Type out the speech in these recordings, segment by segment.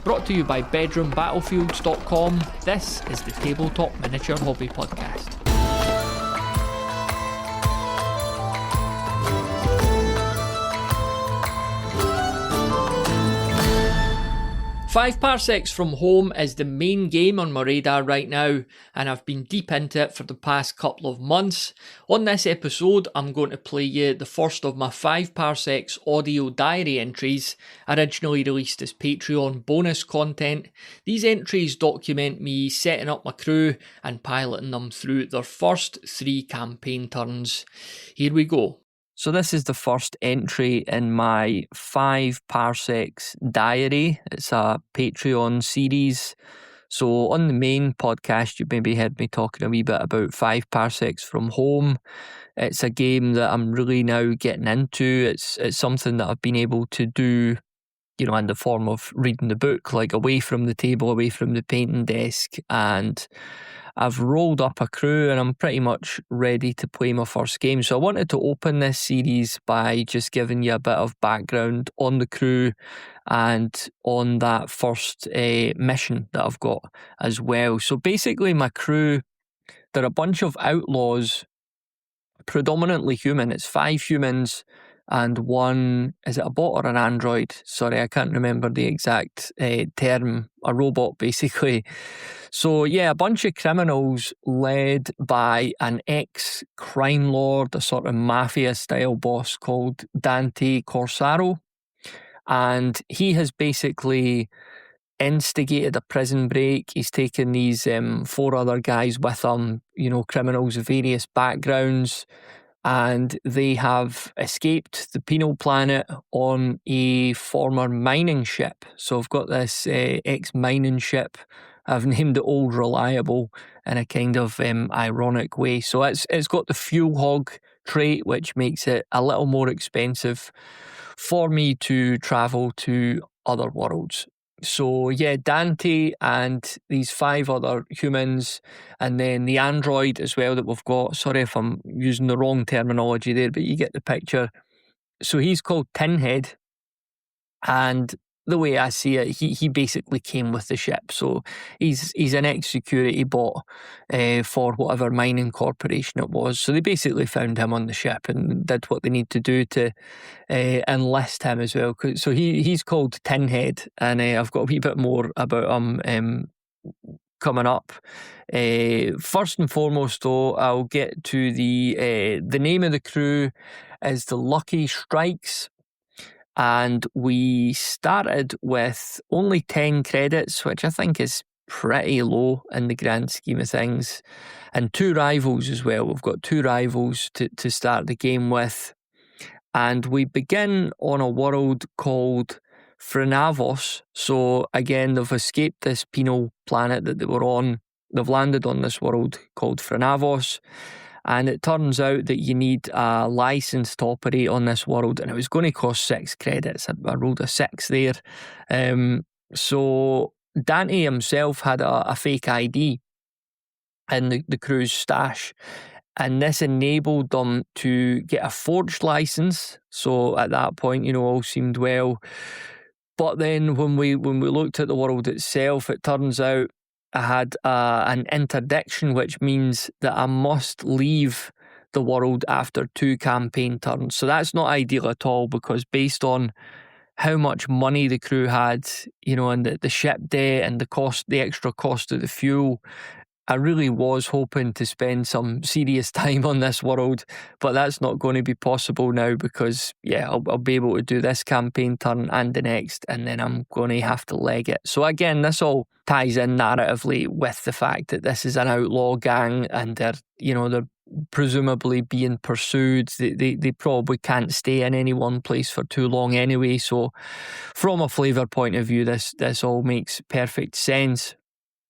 Brought to you by BedroomBattlefields.com, this is the Tabletop Miniature Hobby Podcast. 5 Parsecs from Home is the main game on my radar right now, and I've been deep into it for the past couple of months. On this episode, I'm going to play you the first of my 5 Parsecs audio diary entries, originally released as Patreon bonus content. These entries document me setting up my crew and piloting them through their first 3 campaign turns. Here we go. So this is the first entry in my 5 Parsecs diary. It's a Patreon series. So on the main podcast, you maybe heard me talking a wee bit about 5 Parsecs from Home. It's a game that I'm really now getting into. It's something that I've been able to do, you know, in the form of reading the book, like away from the table, away from the painting desk, and I've rolled up a crew and I'm pretty much ready to play my first game. So I wanted to open this series by just giving you a bit of background on the crew and on that first mission that I've got as well. So basically my crew, they're a bunch of outlaws, predominantly human. It's 5 humans and 1, is it a bot or an android? Sorry, I can't remember the exact term. A robot, basically. So yeah, a bunch of criminals led by an ex-crime lord, a sort of mafia-style boss called Dante Corsaro. And he has basically instigated a prison break. He's taken these 4 other guys with him, you know, criminals of various backgrounds, and they have escaped the penal planet on a former mining ship. So I've got this ex-mining ship. I've named it Old Reliable in a kind of ironic way. So it's got the fuel hog trait, which makes it a little more expensive for me to travel to other worlds. So yeah, Dante and these 5 other humans, and then the android as well that we've got. Sorry if I'm using the wrong terminology there, but you get the picture. So he's called Tinhead, and the way I see it, he basically came with the ship. So he's an ex-security bot for whatever mining corporation it was. So they basically found him on the ship and did what they need to do to enlist him as well. So he's called Tinhead, and I've got a wee bit more about him coming up. First and foremost, though, I'll get to the name of the crew is the Lucky Strikes. And we started with only 10 credits, which I think is pretty low in the grand scheme of things. And 2 rivals as well. We've got 2 rivals to start the game with. And we begin on a world called Frenavos. So again, they've escaped this penal planet that they were on. They've landed on this world called Frenavos. And it turns out that you need a license to operate on this world, and it was going to cost 6 credits. I rolled a 6 there. So Dante himself had a fake ID in the crew's stash, and this enabled them to get a forged license. So at that point, you know, all seemed well. But then when we looked at the world itself, it turns out I had an interdiction, which means that I must leave the world after 2 campaign turns. So that's not ideal at all, because based on how much money the crew had, you know, and the ship debt and the extra cost of the fuel, I really was hoping to spend some serious time on this world, but that's not going to be possible now because, yeah, I'll be able to do this campaign turn and the next, and then I'm going to have to leg it. So again, this all ties in narratively with the fact that this is an outlaw gang and they're presumably being pursued. They probably can't stay in any one place for too long anyway. So from a flavour point of view, this all makes perfect sense.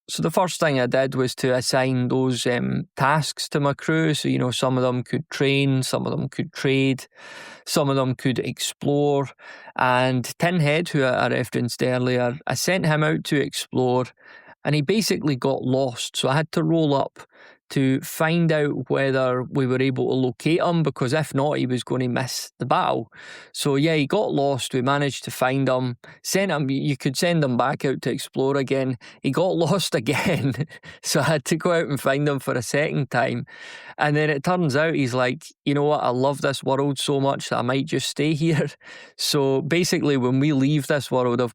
So the first thing I did was to assign those tasks to my crew. So, you know, some of them could train, some of them could trade, some of them could explore. And Tinhead, who I referenced earlier, I sent him out to explore, and he basically got lost. So I had to roll up to find out whether we were able to locate him, because if not, he was going to miss the battle. So yeah, he got lost. We managed to find him, sent him. You could send him back out to explore again. He got lost again, so I had to go out and find him for a second time. And then it turns out he's like, you know what, I love this world so much that I might just stay here. So basically, when we leave this world, I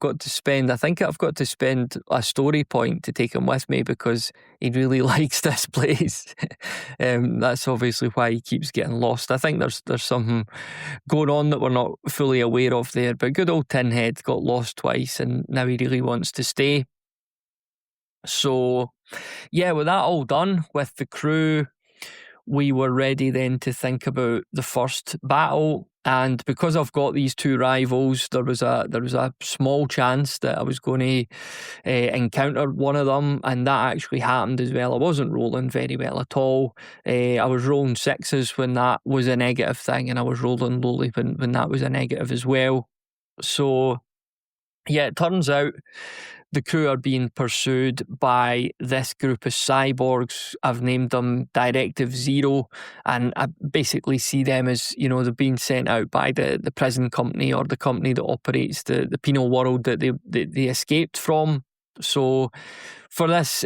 think I've got to spend a story point to take him with me, because he really likes this place. That's obviously why he keeps getting lost. I think there's something going on that we're not fully aware of there. But good old Tinhead got lost twice, and now he really wants to stay. So yeah, with that all done, with the crew, we were ready then to think about the first battle. And because I've got these two rivals, there was a small chance that I was going to encounter one of them, and that actually happened as well. I wasn't rolling very well at all. I was rolling sixes when that was a negative thing, and I was rolling lowly when that was a negative as well. So yeah, it turns out the crew are being pursued by this group of cyborgs. I've named them Directive Zero, and I basically see them as, you know, they're being sent out by the prison company, or the company that operates the penal world that they escaped from. So for this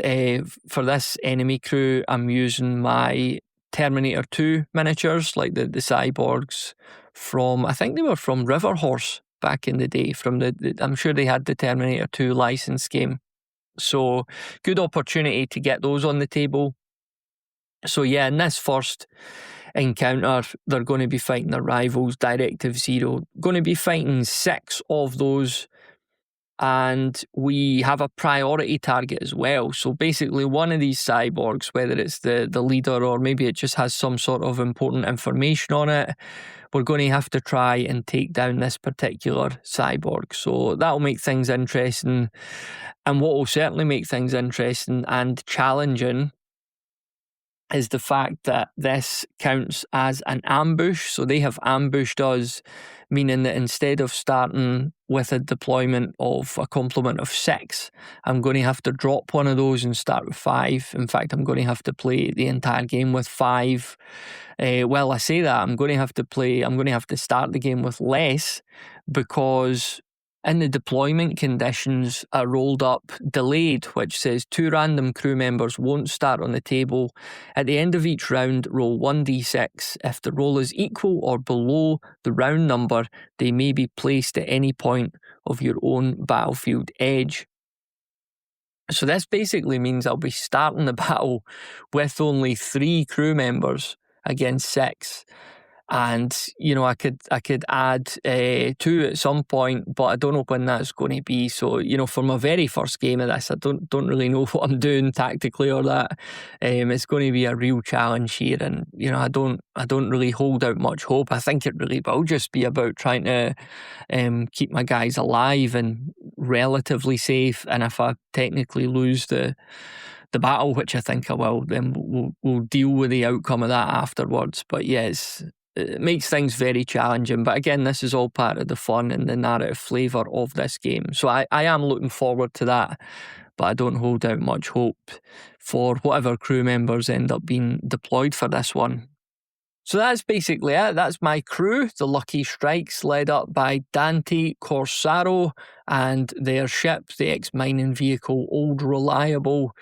enemy crew, I'm using my Terminator 2 miniatures, like the cyborgs from, I think they were from River Horse back in the day, from I'm sure they had the Terminator 2 license game. So good opportunity to get those on the table. So yeah, in this first encounter, they're going to be fighting their rivals, Directive Zero. Going to be fighting 6 of those, and we have a priority target as well. So basically, one of these cyborgs, whether it's the leader, or maybe it just has some sort of important information on it, we're going to have to try and take down this particular cyborg. So that'll make things interesting. And what will certainly make things interesting and challenging is the fact that this counts as an ambush. So they have ambushed us, meaning that instead of starting with a deployment of a complement of 6, I'm going to have to drop one of those and start with 5. In fact, I'm going to have to play the entire game with 5. Well, I say that I'm going to have to start the game with less, because in the deployment conditions, I rolled up delayed, which says 2 random crew members won't start on the table. At the end of each round, roll 1d6. If the roll is equal or below the round number, they may be placed at any point of your own battlefield edge. So this basically means I'll be starting the battle with only 3 crew members against 6. And, you know, I could add 2 at some point, but I don't know when that's going to be. So, you know, for my very first game of this, I don't really know what I'm doing tactically or that. It's going to be a real challenge here, and, you know, I don't really hold out much hope. I think it really will just be about trying to keep my guys alive and relatively safe. And if I technically lose the battle, which I think I will, then we'll deal with the outcome of that afterwards. But yes, it makes things very challenging. But again, this is all part of the fun and the narrative flavour of this game. So I am looking forward to that, but I don't hold out much hope for whatever crew members end up being deployed for this one. So that's basically it. That's my crew, the Lucky Strikes, led up by Dante Corsaro and their ship, the ex-mining vehicle Old Reliable.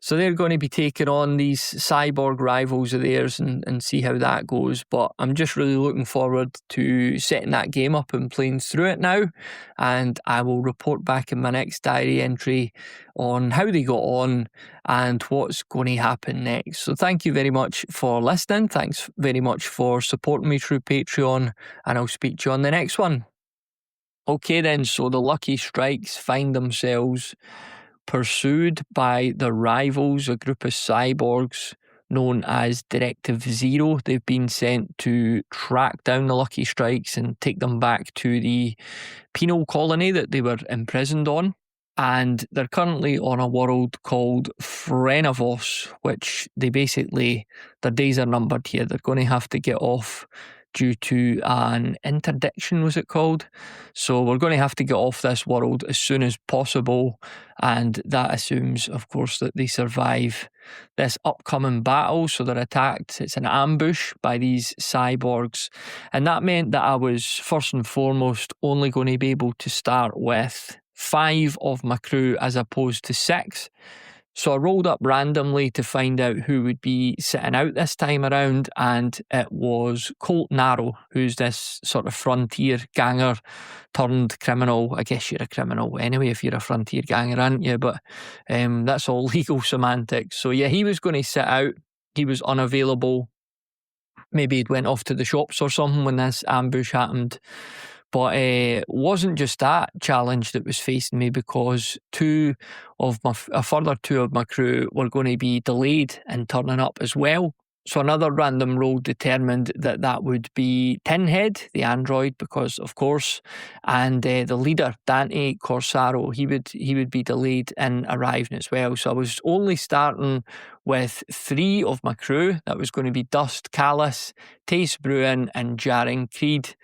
So they're going to be taking on these cyborg rivals of theirs and see how that goes. But I'm just really looking forward to setting that game up and playing through it now. And I will report back in my next diary entry on how they got on and what's going to happen next. So thank you very much for listening. Thanks very much for supporting me through Patreon, and I'll speak to you on the next one. Okay then, so the Lucky Strikes find themselves pursued by their rivals, a group of cyborgs known as Directive Zero. They've been sent to track down the Lucky Strikes and take them back to the penal colony that they were imprisoned on. And they're currently on a world called Frenavos, which their days are numbered here. They're going to have to get off due to an interdiction, was it called? So we're going to have to get off this world as soon as possible, and that assumes, of course, that they survive this upcoming battle. So they're attacked. It's an ambush by these cyborgs. And that meant that I was, first and foremost, only going to be able to start with 5 of my crew as opposed to 6. So I rolled up randomly to find out who would be sitting out this time around, and it was Colt Narrow, who's this sort of frontier ganger turned criminal. I guess you're a criminal anyway if you're a frontier ganger, aren't you? But that's all legal semantics. So yeah, he was going to sit out. He was unavailable. Maybe he'd went off to the shops or something when this ambush happened. But it wasn't just that challenge that was facing me, because a further 2 of my crew were going to be delayed in turning up as well. So another random roll determined that that would be Tinhead, the android, because of course, and the leader, Dante Corsaro, he would be delayed in arriving as well. So I was only starting with 3 of my crew. That was going to be Dust Callus, Tace Bruin, and Jaren Creed.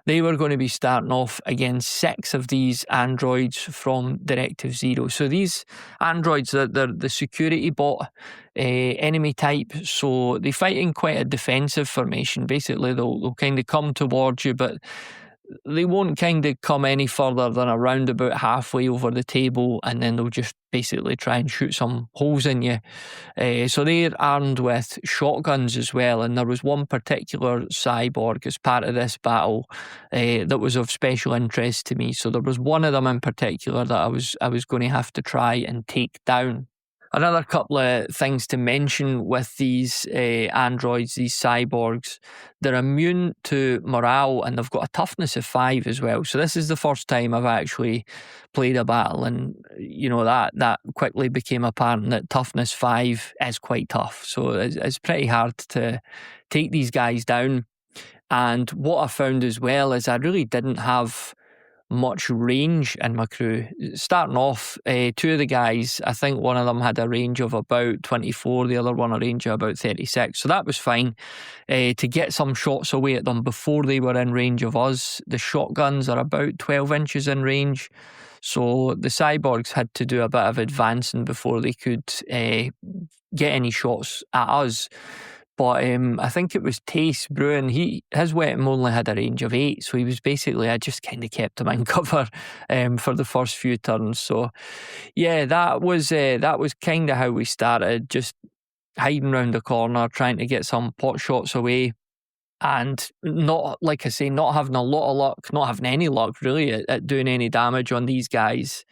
They were going to be starting off against 6 of these androids from Directive Zero. So these androids, they're the security bot enemy type. So they fight in quite a defensive formation. Basically, they'll kind of come towards you, but they won't kind of come any further than around about halfway over the table, and then they'll just basically try and shoot some holes in you. So they're armed with shotguns as well, and there was one particular cyborg as part of this battle that was of special interest to me. So there was one of them in particular that I was going to have to try and take down. Another couple of things to mention with these androids, these cyborgs, they're immune to morale, and they've got a toughness of 5 as well. So this is the first time I've actually played a battle, and that quickly became apparent that toughness 5 is quite tough. So it's pretty hard to take these guys down. And what I found as well is I really didn't have much range in my crew. Starting off, 2 of the guys, I think one of them had a range of about 24, the other one a range of about 36. So that was fine to get some shots away at them before they were in range of us. The shotguns are about 12 inches in range. So the cyborgs had to do a bit of advancing before they could get any shots at us. But I think it was Tace Bruin. His weapon only had a range of 8, so he was basically, I just kind of kept him in cover for the first few turns. So yeah, that was kind of how we started, just hiding round the corner, trying to get some pot shots away, and not, like I say, not having a lot of luck, not having any luck really at doing any damage on these guys.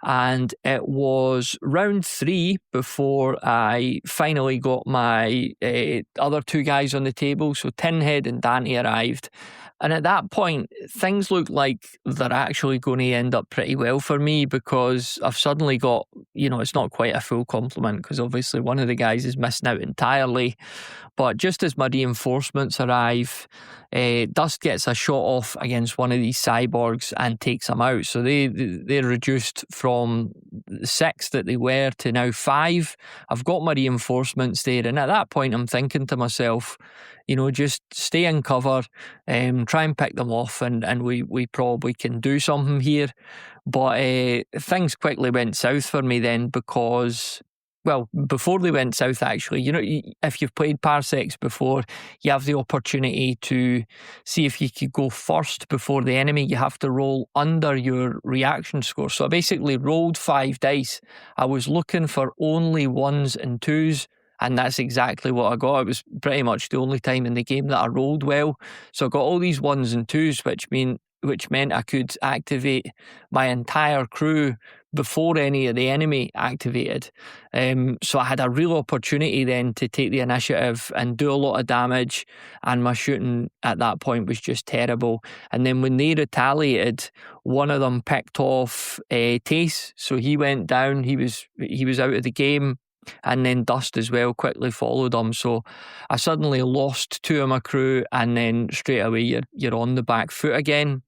And it was round 3 before I finally got my other 2 guys on the table. So Tinhead and Dante arrived. And at that point, things look like they're actually going to end up pretty well for me, because I've suddenly got, it's not quite a full complement, because obviously one of the guys is missing out entirely. But just as my reinforcements arrive, Dust gets a shot off against one of these cyborgs and takes them out. So they're reduced from 6 that they were to now 5. I've got my reinforcements there, and at that point I'm thinking to myself, just stay in cover, try and pick them off, and we probably can do something here. But things quickly went south for me then, because, well, before they went south, actually, if you've played Parsecs before, you have the opportunity to see if you could go first before the enemy. You have to roll under your reaction score. So I basically rolled 5 dice. I was looking for only 1s and 2s, and that's exactly what I got. It was pretty much the only time in the game that I rolled well. So I got all these 1s and 2s, which meant I could activate my entire crew before any of the enemy activated. So I had a real opportunity then to take the initiative and do a lot of damage, and my shooting at that point was just terrible. And then when they retaliated, one of them picked off Tace, so he went down. He was out of the game. And then Dust as well quickly followed him. So I suddenly lost 2 of my crew, and then straight away you're on the back foot again.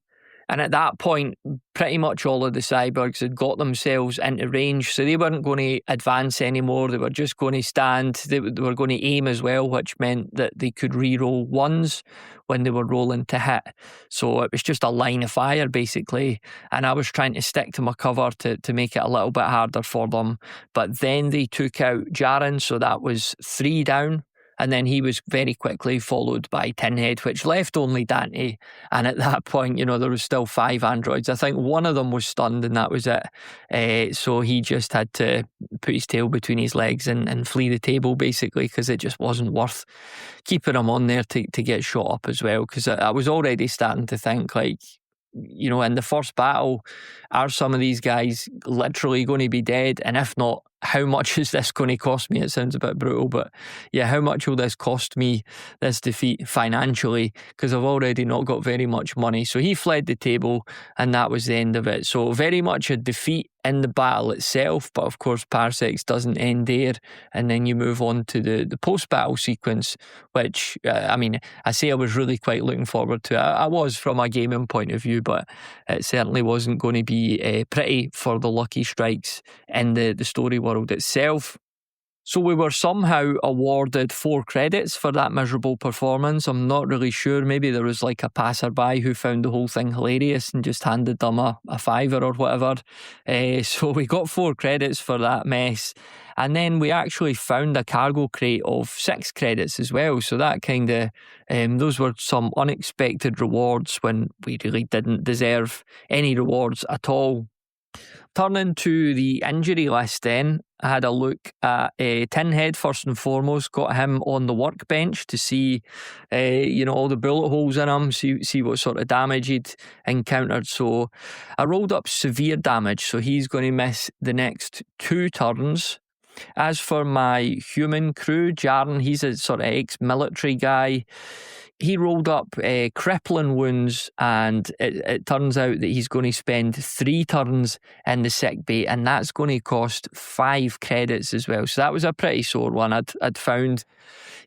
And at that point, pretty much all of the cyborgs had got themselves into range, so they weren't going to advance anymore. They were just going to stand. They were going to aim as well, which meant that they could re-roll ones when they were rolling to hit. So it was just a line of fire, basically. And I was trying to stick to my cover to make it a little bit harder for them. But then they took out Jaren, so that was 3 down. And then he was very quickly followed by Tinhead, which left only Dante. And at that point, there was still 5 androids. I think one of them was stunned and that was it. So he just had to put his tail between his legs and flee the table, basically, because it just wasn't worth keeping him on there to get shot up as well. Because I was already starting to think, like, in the first battle, are some of these guys literally going to be dead? And if not, how much is this going to cost me? It sounds a bit brutal, but yeah, how much will this cost me, this defeat, financially? Because I've already not got very much money. So he fled the table and that was the end of it. So very much a defeat in the battle itself, but of course Parsecs doesn't end there, and then you move on to the post-battle sequence, which I say I was really quite looking forward to. I was from a gaming point of view, but it certainly wasn't going to be pretty for the Lucky Strikes in the story world itself. So we were somehow awarded 4 credits for that miserable performance. I'm not really sure. Maybe there was like a passerby who found the whole thing hilarious and just handed them a fiver or whatever. So we got 4 credits for that mess. And then we actually found a cargo crate of 6 credits as well. So that kind of, those were some unexpected rewards when we really didn't deserve any rewards at all. Turning to the injury list then, I had a look at Tinhead first and foremost, got him on the workbench to see, all the bullet holes in him, see what sort of damage he'd encountered. So I rolled up severe damage, so he's going to miss the next 2 turns. As for my human crew, Jaren, he's a sort of ex-military guy. He rolled up crippling wounds, and it turns out that he's going to spend 3 turns in the sick bay, and that's going to cost 5 credits as well. So that was a pretty sore one. I'd found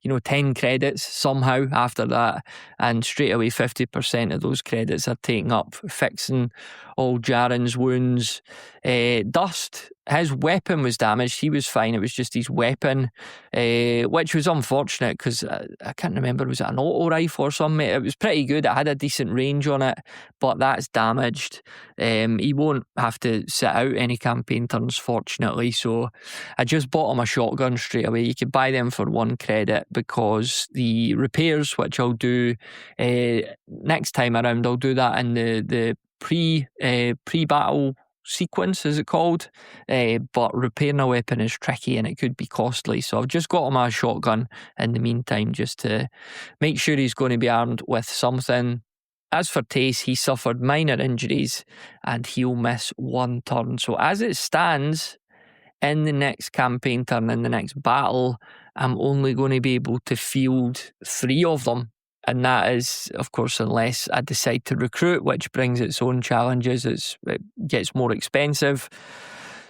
10 credits somehow after that, and straight away 50% of those credits are taken up fixing all Jaren's wounds. Dust, his weapon was damaged. He was fine. It was just his weapon, which was unfortunate because I can't remember, was it an auto rifle or something? It was pretty good. It had a decent range on it, but that's damaged. He won't have to sit out any campaign turns, fortunately. So I just bought him a shotgun straight away. You could buy them for 1 credit because the repairs, which I'll do next time around, I'll do that in the pre-battle sequence, is it called? But repairing a weapon is tricky and it could be costly. So I've just got him a shotgun in the meantime, just to make sure he's going to be armed with something. As for Tace, he suffered minor injuries and he'll miss 1 turn. So as it stands, in the next campaign turn, in the next battle, I'm only going to be able to field 3 of them. And that is, of course, unless I decide to recruit, which brings its own challenges. It gets more expensive.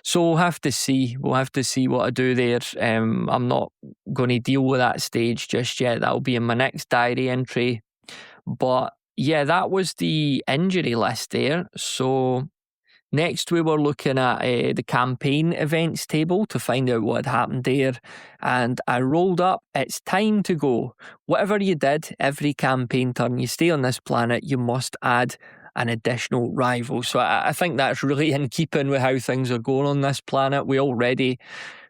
So we'll have to see. We'll have to see what I do there. I'm not going to deal with that stage just yet. That'll be in my next diary entry. But yeah, that was the injury list there. So next, we were looking at the campaign events table to find out what had happened there. And I rolled up, it's time to go. Whatever you did, every campaign turn you stay on this planet, you must add an additional rival. So I think that's really in keeping with how things are going on this planet. We already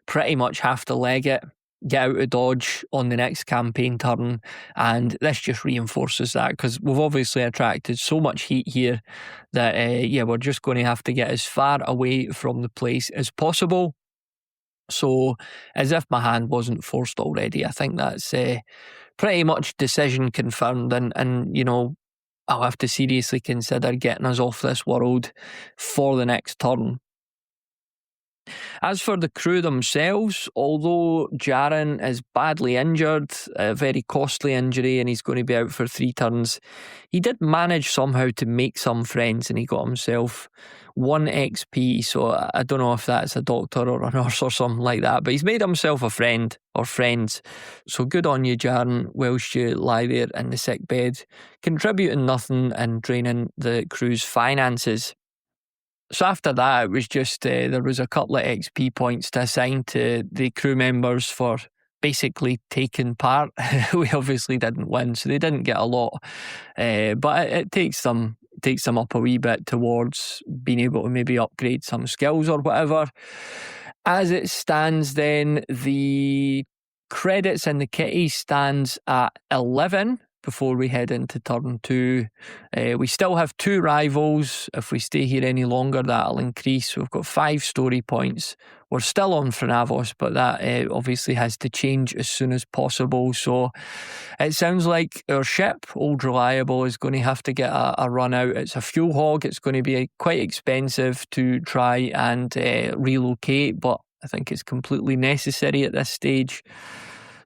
pretty much have to leg it, get out of Dodge on the next campaign turn, and this just reinforces that because we've obviously attracted so much heat here that we're just going to have to get as far away from the place as possible. So as if my hand wasn't forced already, I think that's pretty much decision confirmed, and I'll have to seriously consider getting us off this world for the next turn. As for the crew themselves, although Jaren is badly injured, a very costly injury, and he's going to be out for 3 turns, he did manage somehow to make some friends, and he got himself 1 XP. So I don't know if that's a doctor or a nurse or something like that, but he's made himself a friend or friends. So good on you, Jaren, whilst you lie there in the sick bed, contributing nothing and draining the crew's finances. So after that, it was just there was a couple of XP points to assign to the crew members for basically taking part. We obviously didn't win, so they didn't get a lot, but it takes them up a wee bit towards being able to maybe upgrade some skills or whatever. As it stands, then the credits in the kitty stands at 11. Before we head into turn 2, we still have 2 rivals. If we stay here any longer, that'll increase. We've got 5 story points. We're still on Frenavos, but that obviously has to change as soon as possible. So it sounds like our ship, Old Reliable, is going to have to get a run out. It's a fuel hog. It's going to be quite expensive to try and relocate, but I think it's completely necessary at this stage.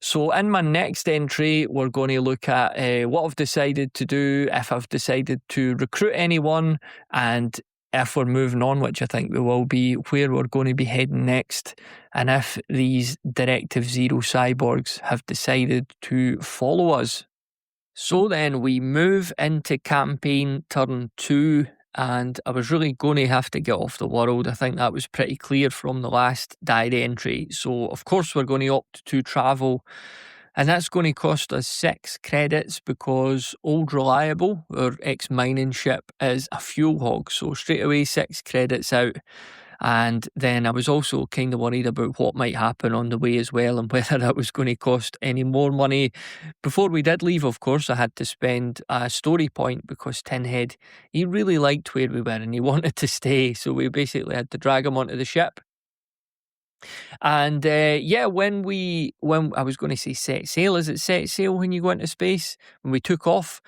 So in my next entry, we're going to look at what I've decided to do, if I've decided to recruit anyone, and if we're moving on, which I think we will be, where we're going to be heading next, and if these Directive Zero cyborgs have decided to follow us. So then we move into campaign turn 2, and I was really going to have to get off the world. I think that was pretty clear from the last diary entry. So of course we're going to opt to travel, and that's going to cost us 6 credits because Old Reliable, our ex-mining ship, is a fuel hog. So straight away 6 credits out. And then I was also kind of worried about what might happen on the way as well, and whether that was going to cost any more money. Before we did leave, of course, I had to spend a story point because Tinhead, he really liked where we were and he wanted to stay. So we basically had to drag him onto the ship. And when I was going to say set sail, is it set sail when you go into space? When we took off,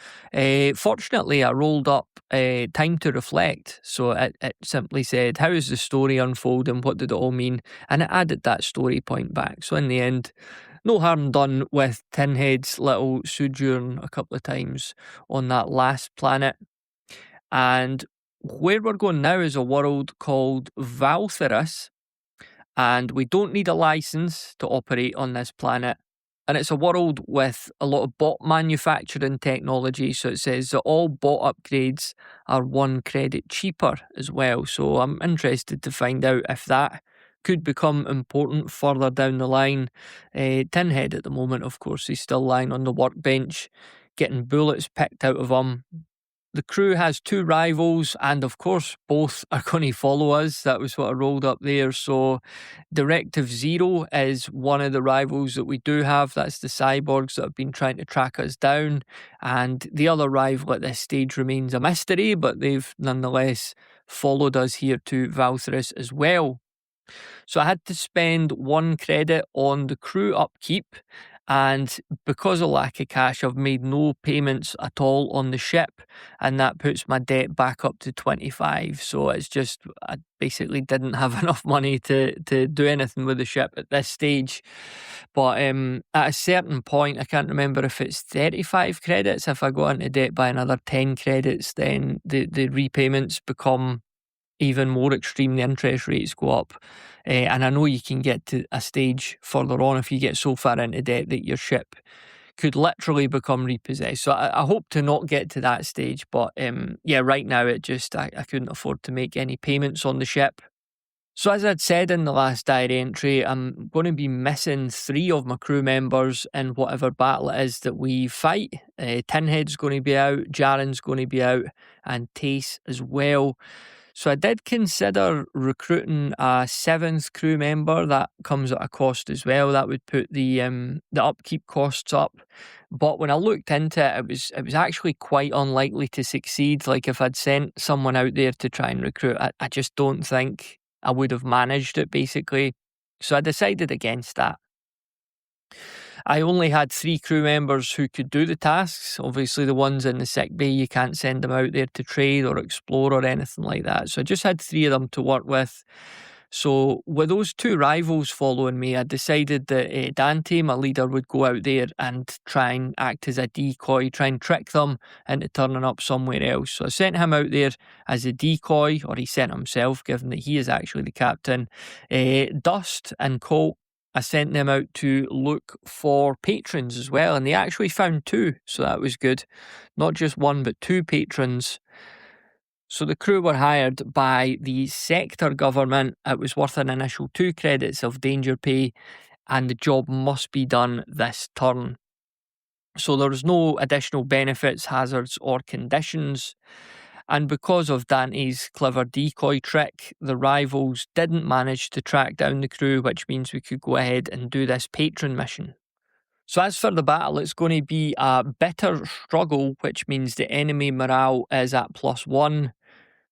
fortunately I rolled up time to reflect. So it simply said, how is the story unfolding? What did it all mean? And it added that story point back. So in the end, no harm done with Tinhead's little sojourn a couple of times on that last planet. And where we're going now is a world called Valtherus. And we don't need a license to operate on this planet. And it's a world with a lot of bot manufacturing technology. So it says that all bot upgrades are 1 credit cheaper as well. So I'm interested to find out if that could become important further down the line. Tinhead at the moment, of course, he's still lying on the workbench, getting bullets picked out of him. The crew has 2 rivals, and of course, both are going to follow us. That was what I rolled up there. So, Directive Zero is one of the rivals that we do have. That's the cyborgs that have been trying to track us down. And the other rival at this stage remains a mystery, but they've nonetheless followed us here to Valtherus as well. So, I had to spend 1 credit on the crew upkeep. And because of lack of cash, I've made no payments at all on the ship, and that puts my debt back up to 25. So it's just, I basically didn't have enough money to do anything with the ship at this stage. But at a certain point, I can't remember if it's 35 credits. If I go into debt by another 10 credits, then the repayments become even more extreme. The interest rates go up. And I know you can get to a stage further on if you get so far into debt that your ship could literally become repossessed. So I hope to not get to that stage. But right now I couldn't afford to make any payments on the ship. So as I'd said in the last diary entry, I'm going to be missing 3 of my crew members in whatever battle it is that we fight. Tinhead's going to be out, Jaren's going to be out, and Tace as well. So I did consider recruiting a 7th crew member. That comes at a cost as well. That would put the upkeep costs up. But when I looked into it, it was actually quite unlikely to succeed. Like if I'd sent someone out there to try and recruit, I just don't think I would have managed it basically. So I decided against that. I only had 3 crew members who could do the tasks. Obviously, the ones in the sick bay, you can't send them out there to trade or explore or anything like that. So I just had 3 of them to work with. So with those two rivals following me, I decided that Dante, my leader, would go out there and try and act as a decoy, try and trick them into turning up somewhere else. So I sent him out there as a decoy, or he sent himself, given that he is actually the captain. Dust and Colt, I sent them out to look for patrons as well, and they actually found two, so that was good. Not just one, but two patrons. So the crew were hired by the sector government. It was worth an initial 2 credits of danger pay, and the job must be done this turn. So there was no additional benefits, hazards, or conditions. And because of Dante's clever decoy trick, the rivals didn't manage to track down the crew, which means we could go ahead and do this patron mission. So as for the battle, it's going to be a bitter struggle, which means the enemy morale is at +1.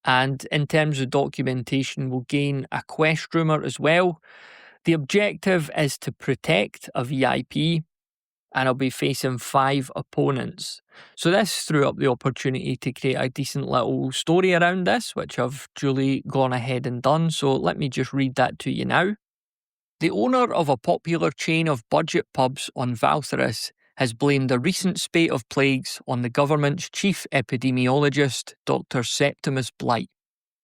And in terms of documentation, we'll gain a quest rumour as well. The objective is to protect a VIP, and I'll be facing 5 opponents. So this threw up the opportunity to create a decent little story around this, which I've duly gone ahead and done. So let me just read that to you now. The owner of a popular chain of budget pubs on Valtherus has blamed a recent spate of plagues on the government's chief epidemiologist, Dr. Septimus Blight.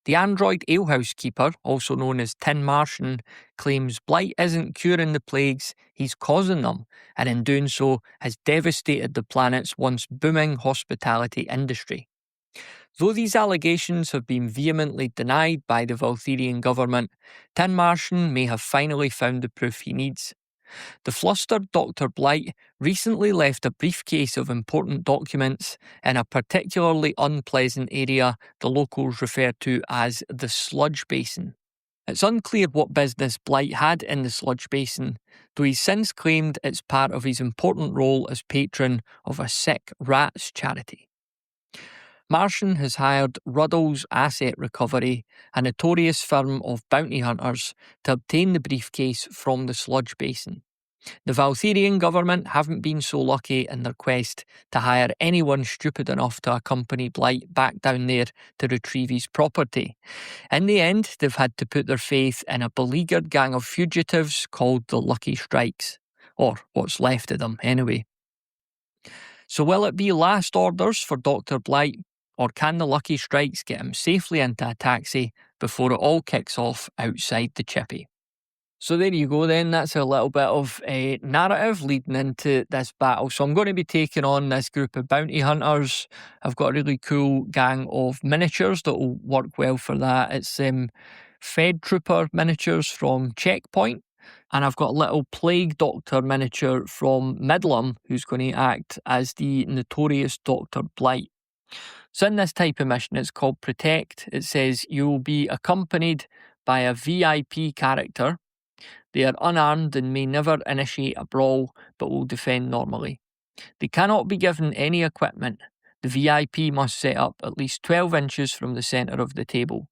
The android alehouse keeper, also known as Tin Martian, claims Blight isn't curing the plagues, he's causing them, and in doing so has devastated the planet's once booming hospitality industry. Though these allegations have been vehemently denied by the Valtherian government, Tin Martian may have finally found the proof he needs. The flustered Dr. Blight recently left a briefcase of important documents in a particularly unpleasant area the locals refer to as the sludge basin. It's unclear what business Blight had in the sludge basin, though he's since claimed it's part of his important role as patron of a sick rats charity. Martian has hired Ruddle's Asset Recovery, a notorious firm of bounty hunters, to obtain the briefcase from the sludge basin. The Valtherian government haven't been so lucky in their quest to hire anyone stupid enough to accompany Blight back down there to retrieve his property. In the end, they've had to put their faith in a beleaguered gang of fugitives called the Lucky Strikes, or what's left of them anyway. So will it be last orders for Dr. Blight, or can the Lucky Strikes get him safely into a taxi before it all kicks off outside the chippy? So there you go then, that's a little bit of a narrative leading into this battle. So I'm going to be taking on this group of bounty hunters. I've got a really cool gang of miniatures that will work well for that. It's Fed Trooper miniatures from Checkpoint. And I've got a little Plague Doctor miniature from Midlam who's going to act as the notorious Dr. Blight. So in this type of mission, it's called Protect. It says you will be accompanied by a VIP character. They are unarmed and may never initiate a brawl, but will defend normally. They cannot be given any equipment. The VIP must set up at least 12 inches from the centre of the table.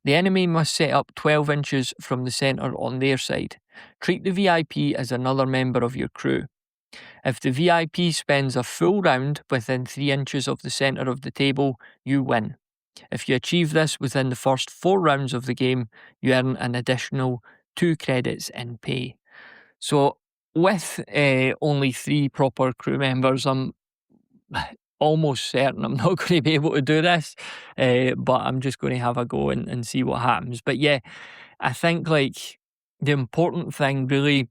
The enemy must set up 12 inches from the centre on their side. Treat the VIP as another member of your crew. If the VIP spends a full round within 3 inches of the centre of the table, you win. If you achieve this within the first 4 rounds of the game, you earn an additional 2 credits in pay. So with only 3 proper crew members, I'm almost certain I'm not going to be able to do this, but I'm just going to have a go and see what happens. But yeah, I think like the important thing really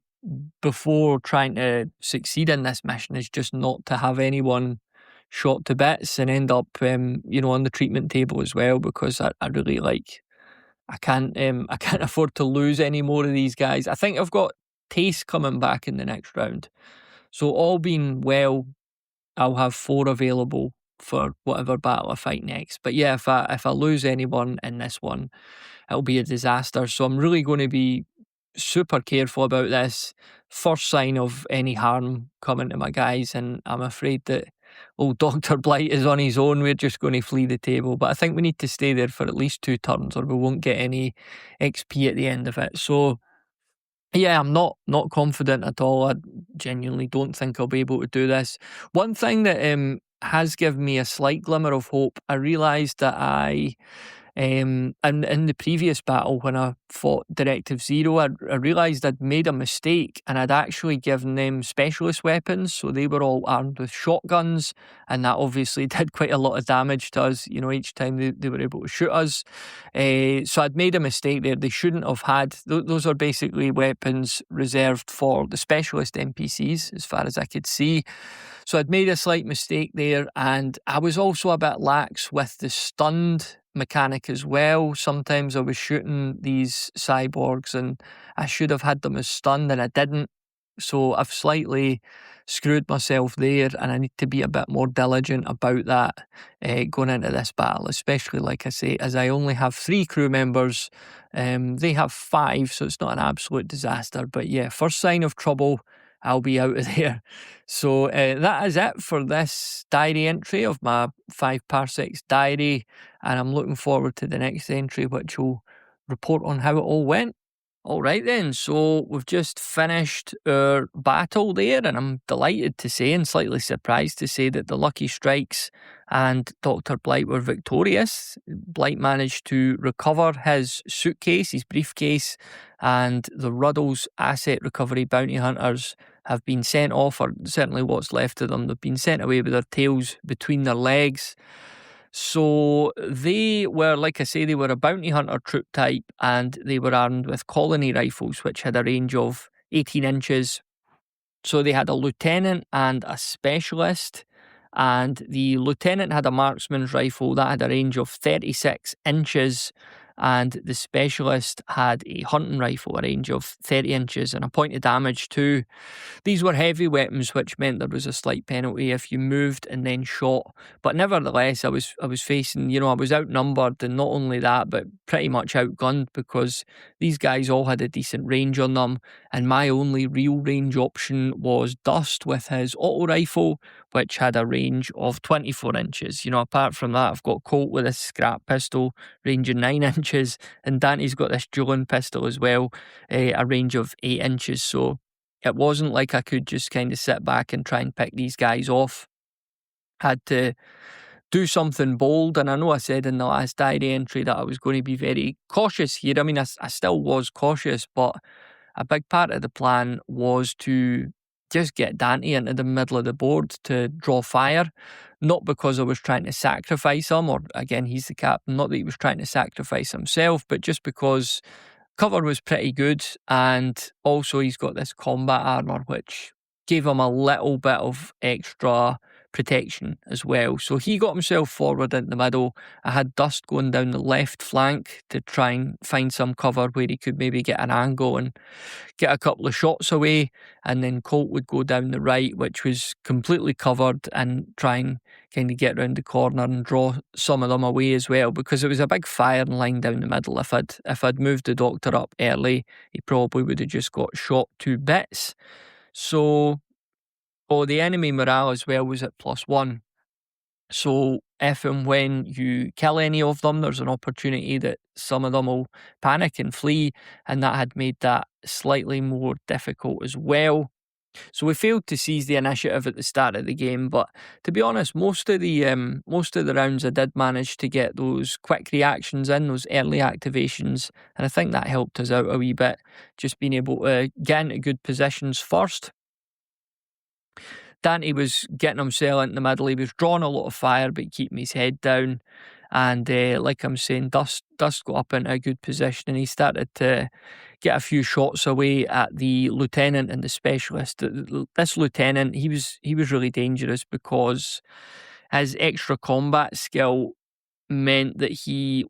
before trying to succeed in this mission is just not to have anyone shot to bits and end up on the treatment table as well, because I really I can't afford to lose any more of these guys. I think I've got Taste coming back in the next round, so all being well, I'll have 4 available for whatever battle I fight next. But yeah, if I lose anyone in this one, it'll be a disaster. So I'm really going to be super careful about this. First sign of any harm coming to my guys, and I'm afraid that old Dr. Blight is on his own. We're just going to flee the table, but I think we need to stay there for at least 2 turns or we won't get any XP at the end of it. So yeah, I'm not confident at all. I genuinely don't think I'll be able to do this. One thing that has given me a slight glimmer of hope, I realised that I And in the previous battle, when I fought Directive Zero, I realised I'd made a mistake and I'd actually given them specialist weapons. So they were all armed with shotguns, and that obviously did quite a lot of damage to us, each time they were able to shoot us. So I'd made a mistake there. They shouldn't have had, those are basically weapons reserved for the specialist NPCs, as far as I could see. So I'd made a slight mistake there, and I was also a bit lax with the stunned mechanic as well. Sometimes I was shooting these cyborgs and I should have had them as stunned and I didn't. So I've slightly screwed myself there, and I need to be a bit more diligent about that going into this battle, especially, like I say, as I only have 3 crew members. They have 5, so it's not an absolute disaster. But yeah, first sign of trouble, I'll be out of there. So that is it for this diary entry of my 5 Parsecs diary, and I'm looking forward to the next entry, which will report on how it all went. All right then, so we've just finished our battle there, and I'm delighted to say and slightly surprised to say that the Lucky Strikes and Dr. Blight were victorious. Blight managed to recover his suitcase, his briefcase, and the Ruddle's asset recovery bounty hunters have been sent off, or certainly what's left of them. They've been sent away with their tails between their legs. So they were, like I say, they were a bounty hunter troop type, and they were armed with colony rifles, which had a range of 18 inches. So they had a lieutenant and a specialist, and the lieutenant had a marksman's rifle that had a range of 36 inches, and the specialist had a hunting rifle, a range of 30 inches, and a point of damage too. These were heavy weapons, which meant there was a slight penalty if you moved and then shot. But nevertheless, I was facing, I was outnumbered, and not only that, but pretty much outgunned, because these guys all had a decent range on them, and my only real range option was Dust with his auto rifle, which had a range of 24 inches. Apart from that, I've got Colt with a scrap pistol, range of 9 inches, and Dante's got this dueling pistol as well, a range of 8 inches. So it wasn't like I could just kind of sit back and try and pick these guys off. Had to do something bold, and I know I said in the last diary entry that I was going to be very cautious here. I mean, I still was cautious, but a big part of the plan was to just get Dante into the middle of the board to draw fire. Not because I was trying to sacrifice him, or again, he's the captain, not that he was trying to sacrifice himself, but just because cover was pretty good, and also he's got this combat armor which gave him a little bit of extra protection as well. So he got himself forward into the middle. I had Dust going down the left flank to try and find some cover where he could maybe get an angle and get a couple of shots away, and then Colt would go down the right, which was completely covered, and try and kind of get round the corner and draw some of them away as well, because it was a big firing line down the middle. If I'd moved the Doctor up early, he probably would have just got shot to bits. So, the enemy morale as well was at +1. So if and when you kill any of them, there's an opportunity that some of them will panic and flee, and that had made that slightly more difficult as well. So we failed to seize the initiative at the start of the game, but to be honest, most of the rounds I did manage to get those quick reactions in, those early activations, and I think that helped us out a wee bit, just being able to get into good positions first. Dante was getting himself into the middle. He was drawing a lot of fire, but keeping his head down. And like I'm saying, Dust got up into a good position, and he started to get a few shots away at the lieutenant and the specialist. This lieutenant, he was really dangerous, because his extra combat skill meant that he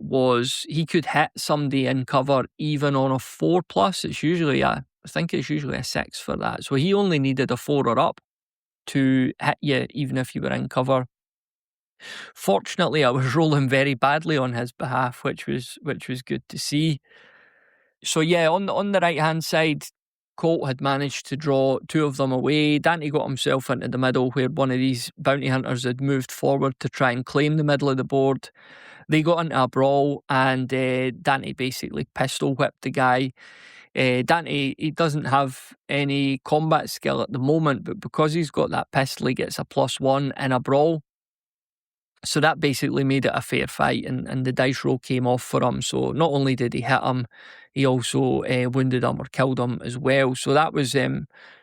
could hit somebody in cover even on a 4+. I think it's usually a 6 for that. So he only needed a 4 or up to hit you, even if you were in cover. Fortunately, I was rolling very badly on his behalf, which was good to see. So yeah, on the right hand side, Colt had managed to draw 2 of them away. Dante got himself into the middle, where one of these bounty hunters had moved forward to try and claim the middle of the board. They got into a brawl, and Dante basically pistol whipped the guy. Dante, he doesn't have any combat skill at the moment, but because he's got that pistol, he gets a +1 in a brawl. So that basically made it a fair fight, and the dice roll came off for him. So not only did he hit him, he also wounded him or killed him as well. So that was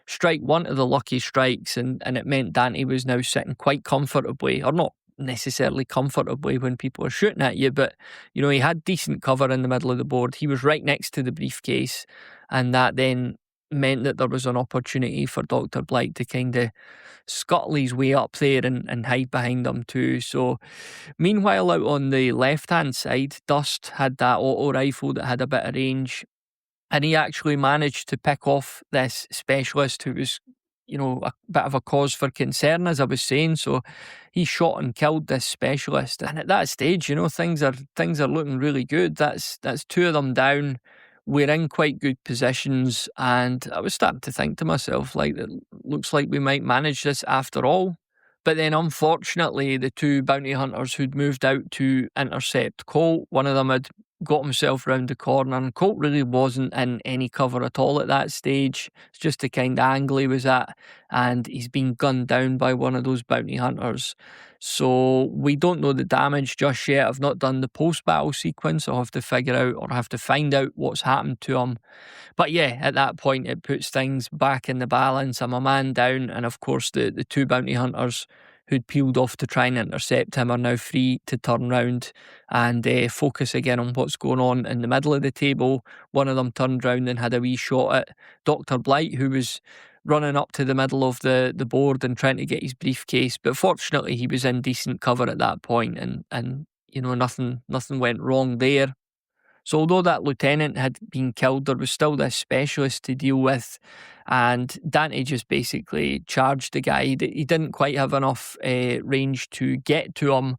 strike one of the lucky strikes, and it meant Dante was now sitting quite comfortably, or not necessarily comfortably when people are shooting at you, but he had decent cover in the middle of the board. He was right next to the briefcase, and that then meant that there was an opportunity for Dr. Blight to kind of scuttle his way up there and hide behind them too. So meanwhile, out on the left-hand side, Dust had that auto rifle that had a bit of range, and he actually managed to pick off this specialist who was, a bit of a cause for concern, as I was saying. So he shot and killed this specialist, and at that stage, things are looking really good. That's two of them down. We're in quite good positions, and I was starting to think to myself, like, it looks like we might manage this after all. But then, unfortunately, the two bounty hunters who'd moved out to intercept Colt, one of them had got himself round the corner, and Colt really wasn't in any cover at all at that stage. It's just the kind of angle he was at, and he's been gunned down by one of those bounty hunters. So we don't know the damage just yet. I've not done the post-battle sequence. I'll have to figure out, or have to find out, what's happened to him. But yeah, at that point, it puts things back in the balance. I'm a man down, and of course the two bounty hunters who'd peeled off to try and intercept him are now free to turn round and focus again on what's going on in the middle of the table. One of them turned round and had a wee shot at Dr. Blight, who was running up to the middle of the board and trying to get his briefcase. But fortunately, he was in decent cover at that point, and nothing went wrong there. So although that lieutenant had been killed, there was still this specialist to deal with, and Dante just basically charged the guy. He didn't quite have enough range to get to him,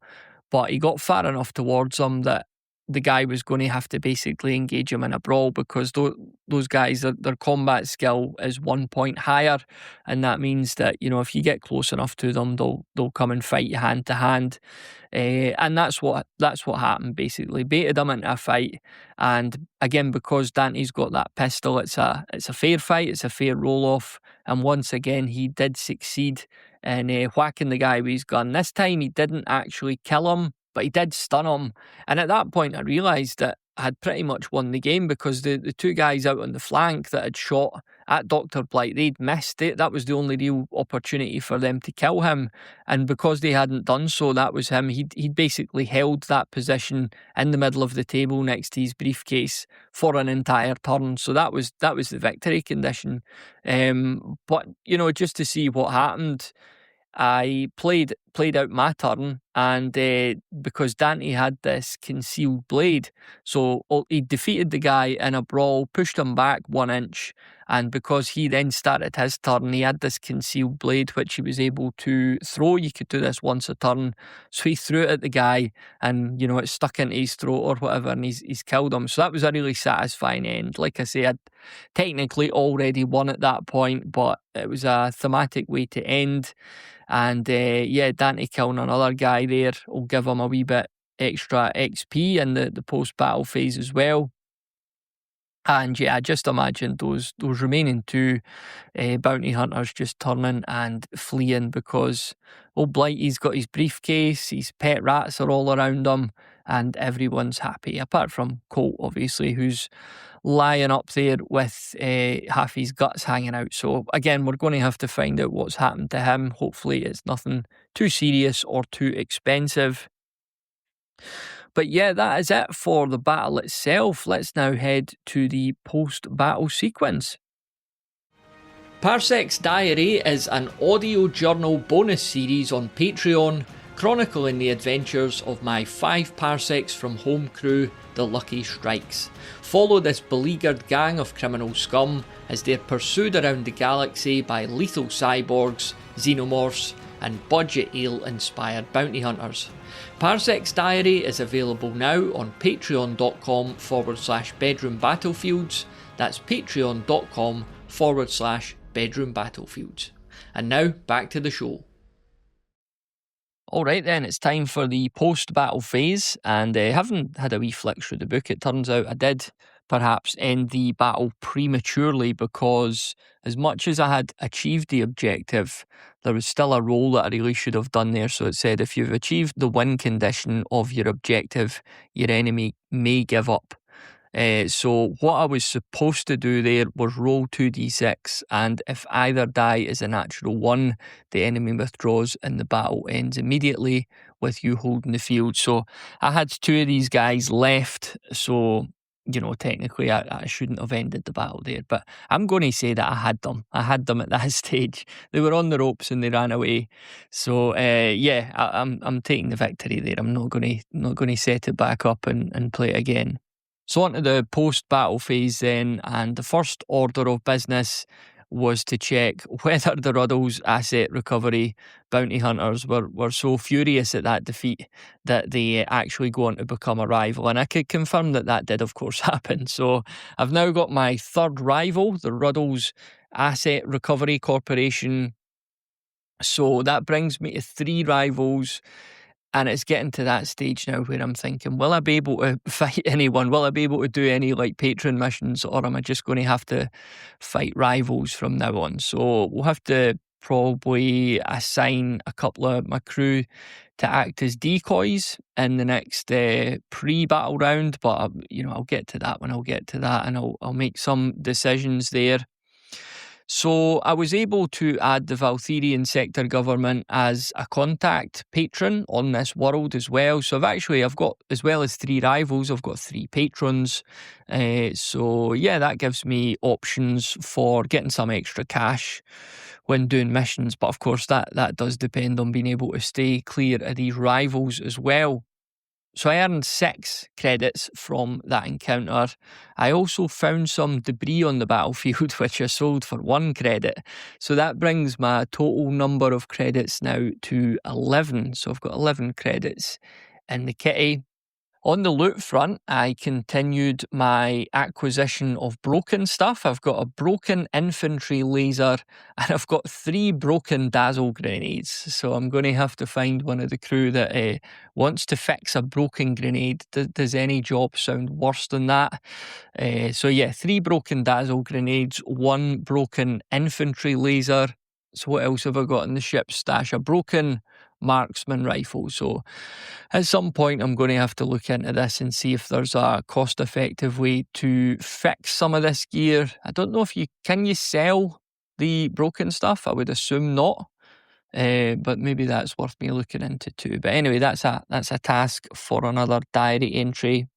but he got far enough towards him that the guy was going to have to basically engage him in a brawl, because those guys, their combat skill is 1 point higher, and that means that if you get close enough to them, they'll come and fight you hand to hand. And that's what happened. Basically, baited him into a fight, and again, because Dante's got that pistol, it's a fair fight. It's a fair roll off, and once again, he did succeed in whacking the guy with his gun. This time, he didn't actually kill him, but he did stun him. And at that point, I realised that I had pretty much won the game, because the two guys out on the flank that had shot at Dr. Blight, they'd missed it. That was the only real opportunity for them to kill him. And because they hadn't done so, that was him. He'd basically held that position in the middle of the table next to his briefcase for an entire turn. So that was the victory condition. But, just to see what happened, I played out my turn, and because Dante had this concealed blade, so he defeated the guy in a brawl, pushed him back 1 inch, and because he then started his turn, he had this concealed blade which he was able to throw. You could do this once a turn, so he threw it at the guy, and it stuck into his throat or whatever, and he's killed him. So that was a really satisfying end. Like I say, I'd technically already won at that point, but it was a thematic way to end. And Dante killing another guy there will give him a wee bit extra XP in the post-battle phase as well. And I just imagine those remaining two bounty hunters just turning and fleeing, because old Blighty's got his briefcase, his pet rats are all around him, and everyone's happy, apart from Colt, obviously, who's lying up there with half his guts hanging out. So again, we're going to have to find out what's happened to him. Hopefully it's nothing too serious or too expensive. But yeah, that is it for the battle itself. Let's now head to the post-battle sequence. Parsecs Diary is an audio journal bonus series on Patreon, chronicling the adventures of my 5 Parsecs from home crew, the Lucky Strikes. Follow this beleaguered gang of criminal scum as they're pursued around the galaxy by lethal cyborgs, xenomorphs, and budget ale-inspired bounty hunters. Parsecs Diary is available now on patreon.com/bedroom battlefields. That's patreon.com/bedroom battlefields. And now, back to the show. Alright then, it's time for the post-battle phase, and having had a wee flick through the book, it turns out I did perhaps end the battle prematurely, because as much as I had achieved the objective, there was still a roll that I really should have done there. So it said, if you've achieved the win condition of your objective, your enemy may give up. So what I was supposed to do there was roll 2d6, and if either die is a natural 1, the enemy withdraws and the battle ends immediately with you holding the field. So I had 2 of these guys left, so technically I shouldn't have ended the battle there, but I'm going to say that I had them. I had them at that stage. They were on the ropes and they ran away. So I'm taking the victory there. I'm not going to set it back up and play it again. So on to the post-battle phase then, and the first order of business was to check whether the Ruddles asset recovery bounty hunters were so furious at that defeat that they actually go on to become a rival. And I could confirm that did, of course, happen. So I've now got my third rival, the Ruddles Asset Recovery Corporation. So that brings me to 3 rivals. And it's getting to that stage now where I'm thinking, will I be able to fight anyone? Will I be able to do any patron missions, or am I just going to have to fight rivals from now on? So we'll have to probably assign a couple of my crew to act as decoys in the next pre-battle round. But I'll get to that when I'll get to that, and I'll make some decisions there. So I was able to add the Valtherian sector government as a contact patron on this world as well. So I've got, as well as 3 rivals, I've got 3 patrons. That gives me options for getting some extra cash when doing missions. But of course, that does depend on being able to stay clear of these rivals as well. So I earned 6 credits from that encounter. I also found some debris on the battlefield, which I sold for 1 credit. So that brings my total number of credits now to 11. So I've got 11 credits in the kitty. On the loot front, I continued my acquisition of broken stuff. I've got a broken infantry laser, and I've got 3 broken dazzle grenades. So I'm going to have to find one of the crew that wants to fix a broken grenade. Does any job sound worse than that? 3 broken dazzle grenades, 1 broken infantry laser. So what else have I got in the ship's stash? A broken marksman rifle. So at some point I'm going to have to look into this and see if there's a cost-effective way to fix some of this gear. I don't know if you sell the broken stuff. I would assume not, but maybe that's worth me looking into too. But anyway, that's a task for another diary entry.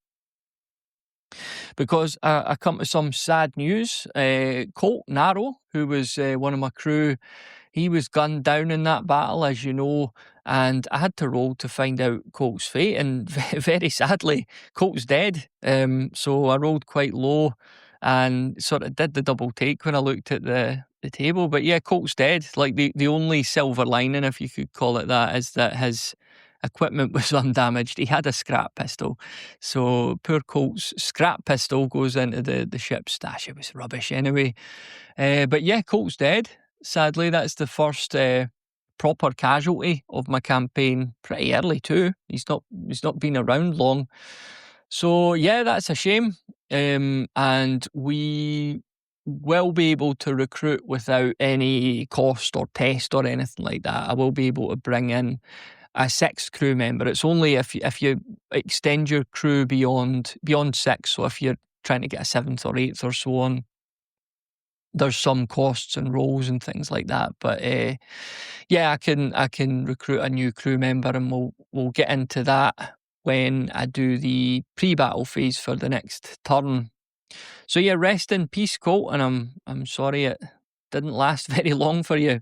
Because I come to some sad news. Colt Narrow, who was one of my crew, he was gunned down in that battle, as you know, and I had to roll to find out Colt's fate, and very sadly, Colt's dead. So I rolled quite low and sort of did the double take when I looked at the table. But yeah, Colt's dead. The only silver lining, if you could call it that, is that his equipment was undamaged. He had a scrap pistol. So poor Colt's scrap pistol goes into the ship's stash. It was rubbish anyway. But yeah, Colt's dead. Sadly, that's the first proper casualty of my campaign, pretty early too. He's not been around long. So yeah, that's a shame. And we will be able to recruit without any cost or test or anything like that. I will be able to bring in a 6th crew member. It's only if you extend your crew beyond 6. So if you're trying to get a 7th or 8th or so on, there's some costs and roles and things like that. But I can recruit a new crew member, and we'll get into that when I do the pre-battle phase for the next turn. So yeah, rest in peace, Colt, and I'm sorry it didn't last very long for you.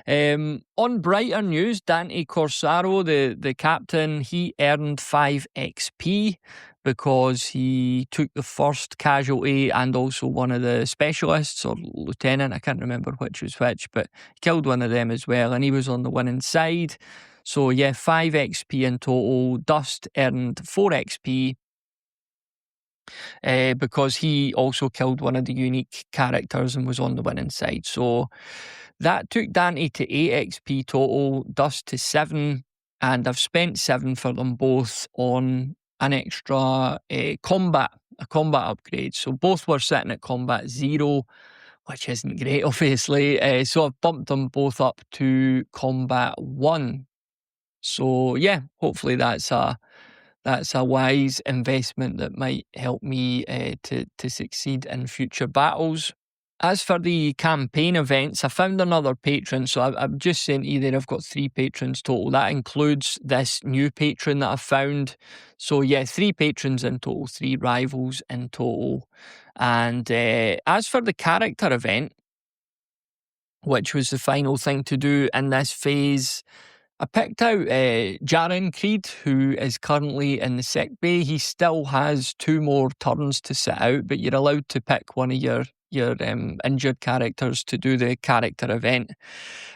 On brighter news, Dante Corsaro, the captain, he earned 5 XP because he took the first casualty and also one of the specialists or lieutenant. I can't remember which was which, but he killed one of them as well, and he was on the winning side. So yeah, 5 XP in total. Dust earned 4 XP. Because he also killed one of the unique characters and was on the winning side. So that took Dante to 8 XP total, Dust to 7, and I've spent 7 for them both on an extra a combat upgrade. So both were sitting at combat 0, which isn't great, obviously. So I've bumped them both up to combat 1. So yeah, hopefully that's a wise investment that might help me to succeed in future battles. As for the campaign events, I found another patron. So I'm just saying either I've got 3 patrons total. That includes this new patron that I've found. So yeah, 3 patrons in total, 3 rivals in total. And as for the character event, which was the final thing to do in this phase, I picked out Jaren Creed, who is currently in the sick bay. He still has 2 more turns to sit out, but you're allowed to pick one of your injured characters to do the character event.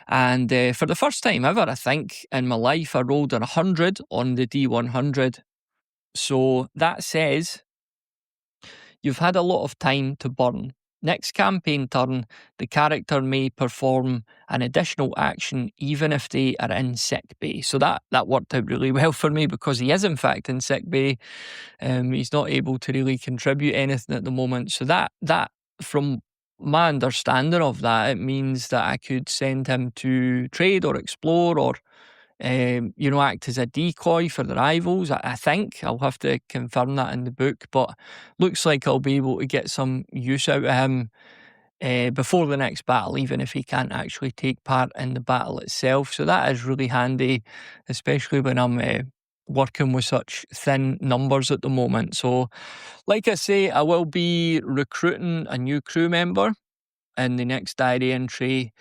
And for the first time ever, I think, in my life, I rolled a 100 on the D100. So that says you've had a lot of time to burn. Next campaign turn, the character may perform an additional action even if they are in sick bay. So that worked out really well for me because he is in fact in sick bay. He's not able to really contribute anything at the moment. So that from my understanding of that, it means that I could send him to trade or explore or act as a decoy for the rivals. I think I'll have to confirm that in the book, but looks like I'll be able to get some use out of him before the next battle, even if he can't actually take part in the battle itself. So that is really handy, especially when I'm working with such thin numbers at the moment. So, like I say, I will be recruiting a new crew member in the next diary entry.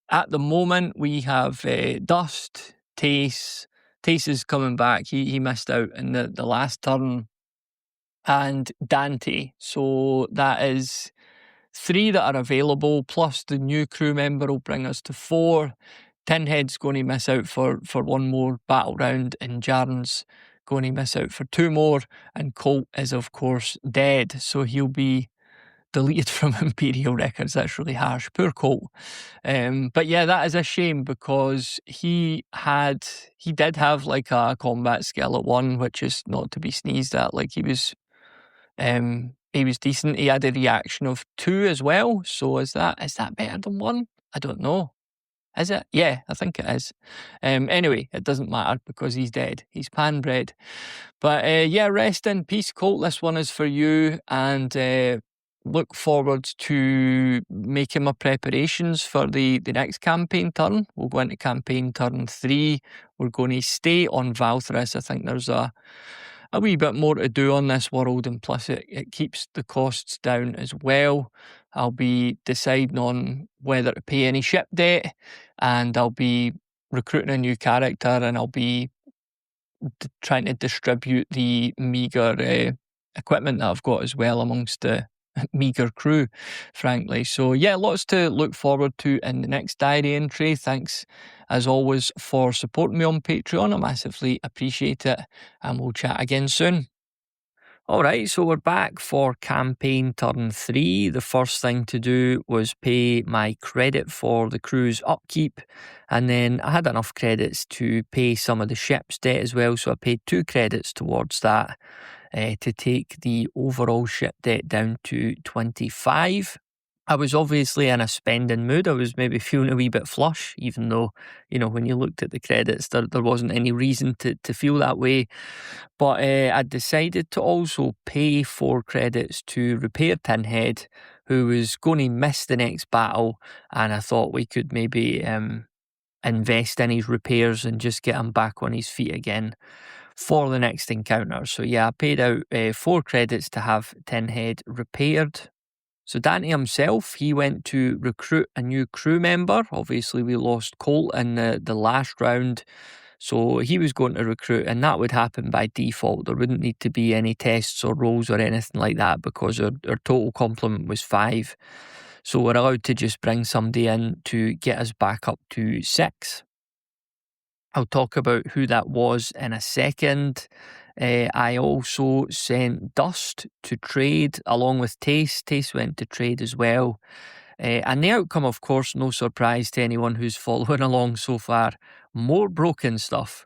At the moment, we have Dust, Tace. Tace is coming back. He missed out in the last turn. And Dante. So that is 3 that are available, plus the new crew member will bring us to 4. Tinhead's going to miss out for 1 more battle round, and Jaren's going to miss out for 2 more, and Colt is, of course, dead. So he'll be deleted from Imperial records. That's really harsh. Poor Colt. But yeah, that is a shame because he did have like a combat skill at 1, which is not to be sneezed at. Like he was decent. He had a reaction of 2 as well. So is that better than 1? I don't know. Is it? Yeah, I think it is. Anyway, it doesn't matter because he's dead. He's pan-bred. But yeah, rest in peace, Colt. This one is for you. And look forward to making my preparations for the next campaign turn. We'll go into campaign turn 3. We're going to stay on Valthris. I think there's a wee bit more to do on this world, and plus it keeps the costs down as well. I'll be deciding on whether to pay any ship debt, and I'll be recruiting a new character, and I'll be trying to distribute the meagre equipment that I've got as well amongst the meagre crew, frankly. So yeah, lots to look forward to in the next diary entry. Thanks as always for supporting me on Patreon. I massively appreciate it, and we'll chat again soon. Alright, so we're back for campaign turn 3. The first thing to do was pay my credit for the crew's upkeep, and then I had enough credits to pay some of the ship's debt as well, so I paid 2 credits towards that to take the overall ship debt down to 25. I was obviously in a spending mood. I was maybe feeling a wee bit flush, even though, when you looked at the credits, there wasn't any reason to feel that way. But I decided to also pay 4 credits to repair Tinhead, who was going to miss the next battle, and I thought we could maybe invest in his repairs and just get him back on his feet again for the next encounter. So yeah, I paid out 4 credits to have Tinhead repaired. So Dante himself, he went to recruit a new crew member. Obviously, we lost Colt in the last round, so he was going to recruit, and that would happen by default. There wouldn't need to be any tests or rolls or anything like that because our total complement was 5. So we're allowed to just bring somebody in to get us back up to 6. I'll talk about who that was in a second. I also sent Dust to trade along with Tace. Tace went to trade as well. And the outcome, of course, no surprise to anyone who's following along so far, more broken stuff.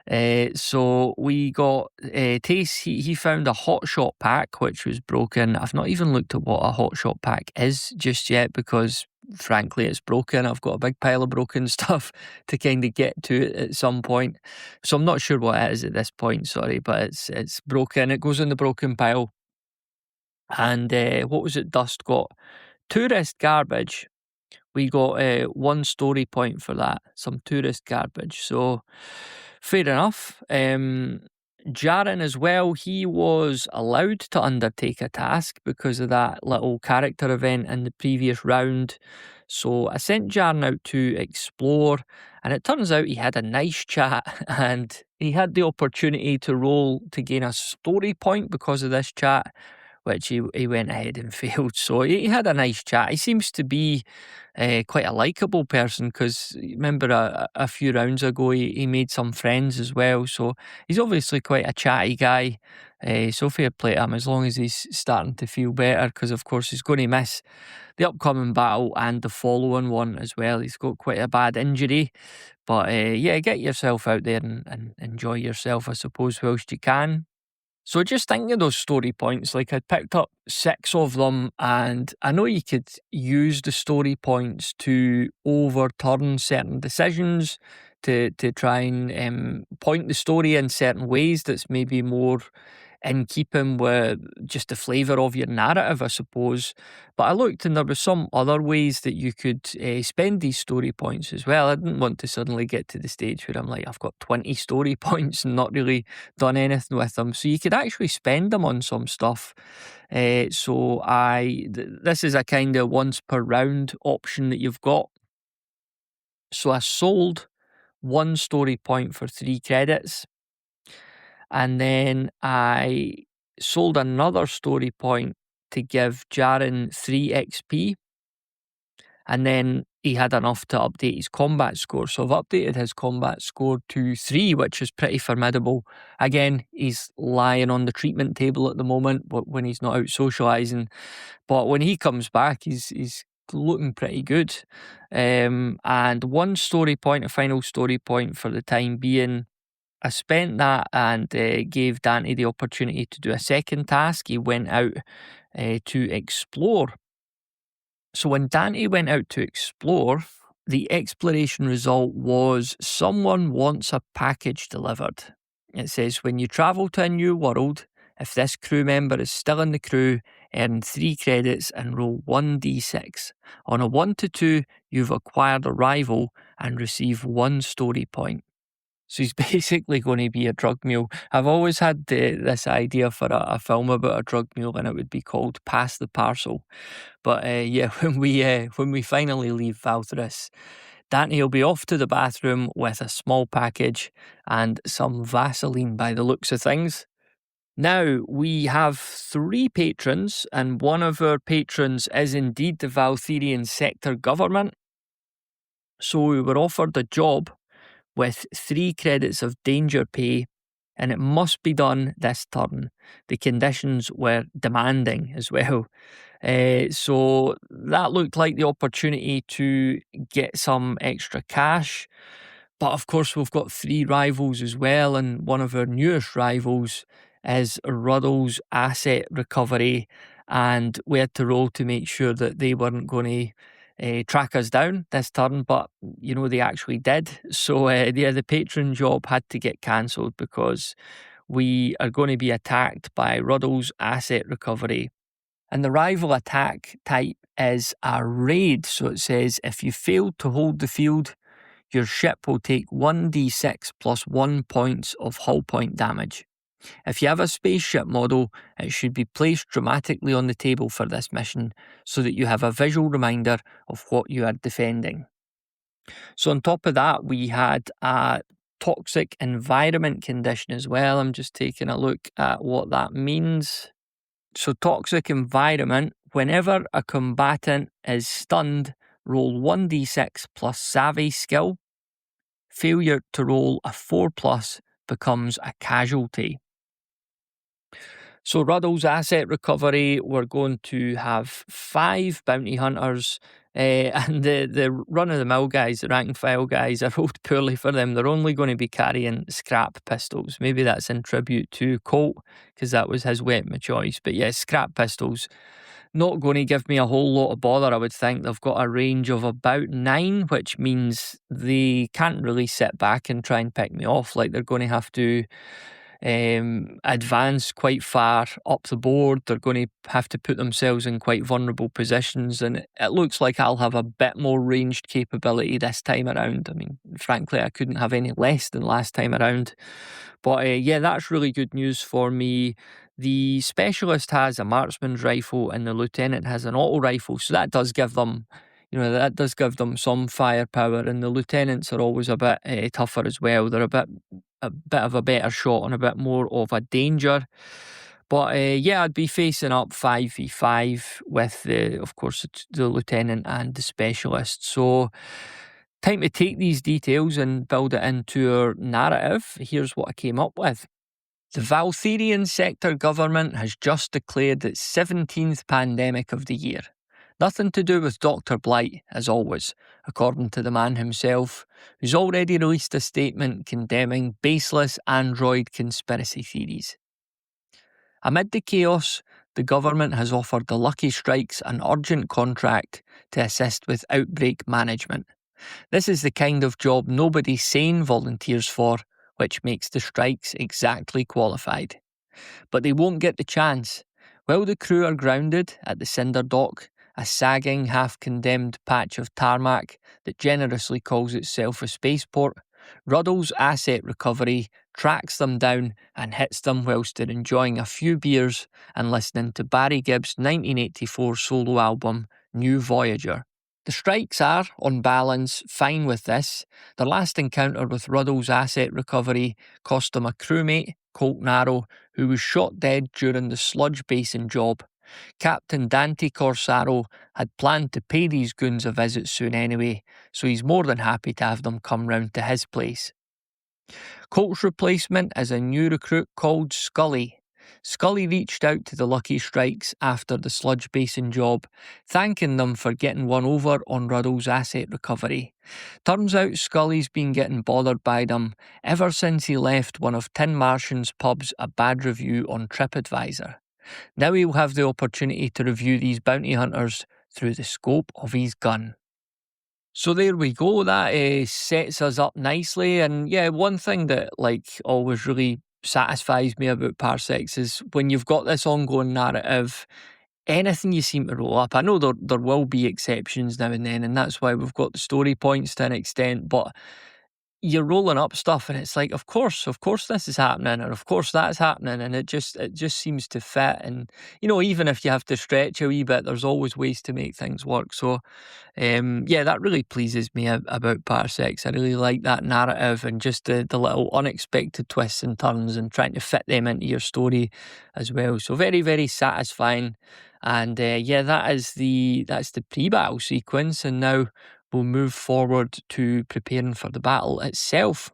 So we got Tace, he found a hot shot pack which was broken. I've not even looked at what a hot shot pack is just yet because frankly it's broken. I've got a big pile of broken stuff to kind of get to it at some point. So I'm not sure what it is at this point, sorry, but it's broken. It goes in the broken pile. And what was it Dust got? Tourist garbage. We got 1 story point for that. Some tourist garbage. So fair enough. Jaren as well, he was allowed to undertake a task because of that little character event in the previous round. So I sent Jaren out to explore, and it turns out he had a nice chat and he had the opportunity to roll to gain a story point because of this chat, which he went ahead and failed. So he had a nice chat. He seems to be quite a likeable person because remember a few rounds ago he made some friends as well. So he's obviously quite a chatty guy. So fair play to him as long as he's starting to feel better because of course he's going to miss the upcoming battle and the following one as well. He's got quite a bad injury. But yeah, get yourself out there and enjoy yourself, I suppose, whilst you can. So just thinking of those story points, like I picked up 6 of them, and I know you could use the story points to overturn certain decisions, to try and point the story in certain ways that's maybe more in keeping with just the flavour of your narrative, I suppose. But I looked and there were some other ways that you could spend these story points as well. I didn't want to suddenly get to the stage where I'm like, I've got 20 story points and not really done anything with them. So you could actually spend them on some stuff. So this is a kind of once per round option that you've got. So I sold 1 story point for 3 credits. And then I sold another story point to give Jaren 3 XP. And then he had enough to update his combat score. So I've updated his combat score to 3, which is pretty formidable. Again, he's lying on the treatment table at the moment when he's not out socialising. But when he comes back, he's looking pretty good. And 1 story point, a final story point for the time being. I spent that and gave Dante the opportunity to do a second task. He went out to explore. So when Dante went out to explore, the exploration result was someone wants a package delivered. It says, when you travel to a new world, if this crew member is still in the crew, earn 3 credits and roll 1d6. On a 1 to 2, you've acquired a rival and receive 1 story point. So he's basically going to be a drug mule. I've always had this idea for a film about a drug mule, and it would be called Pass the Parcel. But yeah, when we finally leave Valthrus, Dante will be off to the bathroom with a small package and some Vaseline by the looks of things. Now, we have 3 patrons, and one of our patrons is indeed the Valtherian sector government. So we were offered a job with 3 credits of danger pay, and it must be done this turn. The conditions were demanding as well. So that looked like the opportunity to get some extra cash. But of course, we've got 3 rivals as well, and one of our newest rivals is Ruddle's asset recovery, and we had to roll to make sure that they weren't going to track us down this turn, but they actually did. So the patron job had to get cancelled because we are going to be attacked by Ruddle's asset recovery. And the rival attack type is a raid. So it says if you fail to hold the field, your ship will take 1d6 plus 1 points of hull point damage. If you have a spaceship model, it should be placed dramatically on the table for this mission so that you have a visual reminder of what you are defending. So on top of that, we had a toxic environment condition as well. I'm just taking a look at what that means. So toxic environment, whenever a combatant is stunned, roll 1d6 plus savvy skill. Failure to roll a 4+ becomes a casualty. So Ruddle's asset recovery, we're going to have 5 bounty hunters And the run-of-the-mill guys, the rank-and-file guys, are rolled poorly for them. They're only going to be carrying scrap pistols. Maybe that's in tribute to Colt, because that was his weapon of choice. But yeah, scrap pistols, not going to give me a whole lot of bother, I would think. They've got a range of about 9, which means they can't really sit back and try and pick me off. Like, they're going to have to advance quite far up the board. They're going to have to put themselves in quite vulnerable positions, and it looks like I'll have a bit more ranged capability this time around. I mean, frankly, I couldn't have any less than last time around. But yeah, that's really good news for me. The specialist has a marksman's rifle and the lieutenant has an auto rifle, so that does give them, that does give them some firepower, and the lieutenants are always a bit tougher as well. They're a bit of a better shot and a bit more of a danger. But yeah, I'd be facing up 5v5 with, of course, the lieutenant and the specialist. So time to take these details and build it into our narrative. Here's what I came up with. The Valtherian sector government has just declared its 17th pandemic of the year. Nothing to do with Dr. Blight, as always, according to the man himself, who's already released a statement condemning baseless android conspiracy theories. Amid the chaos, the government has offered the Lucky Strikes an urgent contract to assist with outbreak management. This is the kind of job nobody sane volunteers for, which makes the strikes exactly qualified. But they won't get the chance. While the crew are grounded at the cinder dock, a sagging, half-condemned patch of tarmac that generously calls itself a spaceport, Ruddle's asset recovery tracks them down and hits them whilst they're enjoying a few beers and listening to Barry Gibb's 1984 solo album, New Voyager. The strikes are, on balance, fine with this. Their last encounter with Ruddle's asset recovery cost them a crewmate, Colt Narrow, who was shot dead during the sludge basin job. Captain Dante Corsaro had planned to pay these goons a visit soon anyway, so he's more than happy to have them come round to his place. Colt's replacement is a new recruit called Scully. Scully reached out to the Lucky Strikes after the sludge basin job, thanking them for getting one over on Ruddle's asset recovery. Turns out Scully's been getting bothered by them ever since he left one of Tin Martian's pubs a bad review on TripAdvisor. Now he'll have the opportunity to review these bounty hunters through the scope of his gun. So there we go, that sets us up nicely. And yeah, one thing that always really satisfies me about Parsecs is when you've got this ongoing narrative, anything you seem to roll up. I know there will be exceptions now and then, and that's why we've got the story points to an extent, but you're rolling up stuff and it's like, of course this is happening, and of course that's happening, and it just seems to fit. And even if you have to stretch a wee bit, there's always ways to make things work. So yeah, that really pleases me about Parsecs. I really like that narrative and just the little unexpected twists and turns and trying to fit them into your story as well. So very, very satisfying. And yeah, that's the pre-battle sequence, and now we'll move forward to preparing for the battle itself.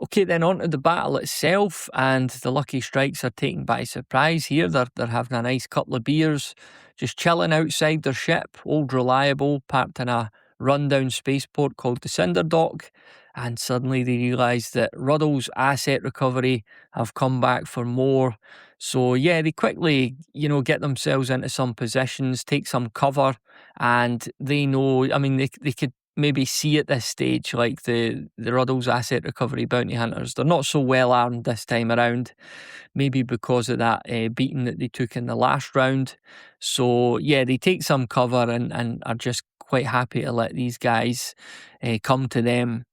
Okay, then on to the battle itself, and the Lucky Strikes are taken by surprise here. They're having a nice couple of beers, just chilling outside their ship, Old Reliable, parked in a rundown spaceport called the Cinder Dock, and suddenly they realise that Ruddle's asset recovery have come back for more. So yeah, they quickly, get themselves into some positions, take some cover, and they know, I mean, they could maybe see at this stage, like the Ruddle's asset recovery bounty hunters, they're not so well armed this time around, maybe because of that beating that they took in the last round. So yeah, they take some cover and are just quite happy to let these guys come to them.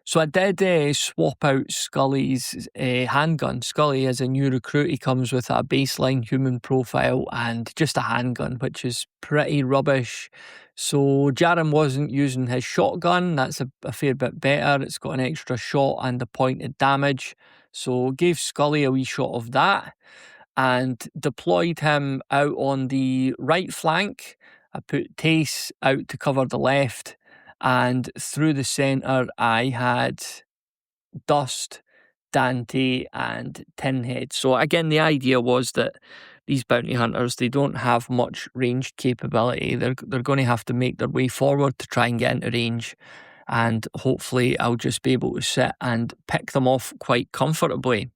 So I did swap out Scully's handgun. Scully is a new recruit. He comes with a baseline human profile and just a handgun, which is pretty rubbish. So Jaron wasn't using his shotgun. That's a fair bit better. It's got an extra shot and a pointed damage. So gave Scully a wee shot of that and deployed him out on the right flank. I put Tace out to cover the left. And through the centre, I had Dust, Dante, and Tinhead. So again, the idea was that these bounty hunters, they don't have much range capability. They're going to have to make their way forward to try and get into range. And hopefully I'll just be able to sit and pick them off quite comfortably.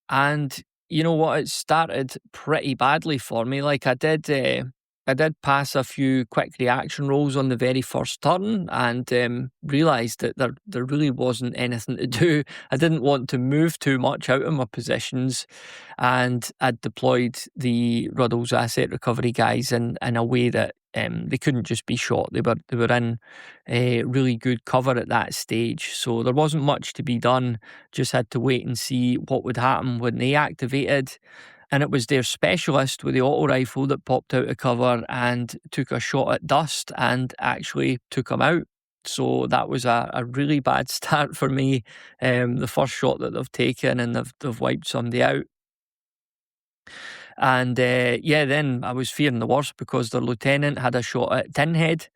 And you know what? It started pretty badly for me. Like I did pass a few quick reaction rolls on the very first turn, and realised that there really wasn't anything to do. I didn't want to move too much out of my positions, and I'd deployed the Ruddles asset recovery guys in a way that they couldn't just be shot. They were in really good cover at that stage, so there wasn't much to be done. Just had to wait and see what would happen when they activated. And it was their specialist with the auto rifle that popped out of cover and took a shot at Dust and actually took him out. So that was a really bad start for me. The first shot that they've taken, and they've wiped somebody out. And then I was fearing the worst because their lieutenant had a shot at Tinhead,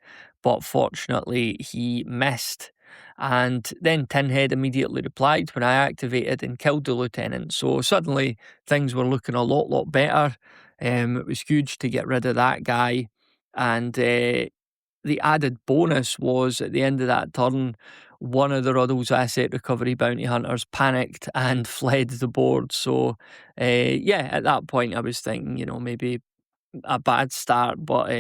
but fortunately he missed. And then Tinhead immediately replied when I activated and killed the lieutenant. So suddenly things were looking a lot better. It was huge to get rid of that guy. And the added bonus was at the end of that turn, one of the Ruddles asset recovery bounty hunters panicked and fled the board. So at that point I was thinking, maybe a bad start, but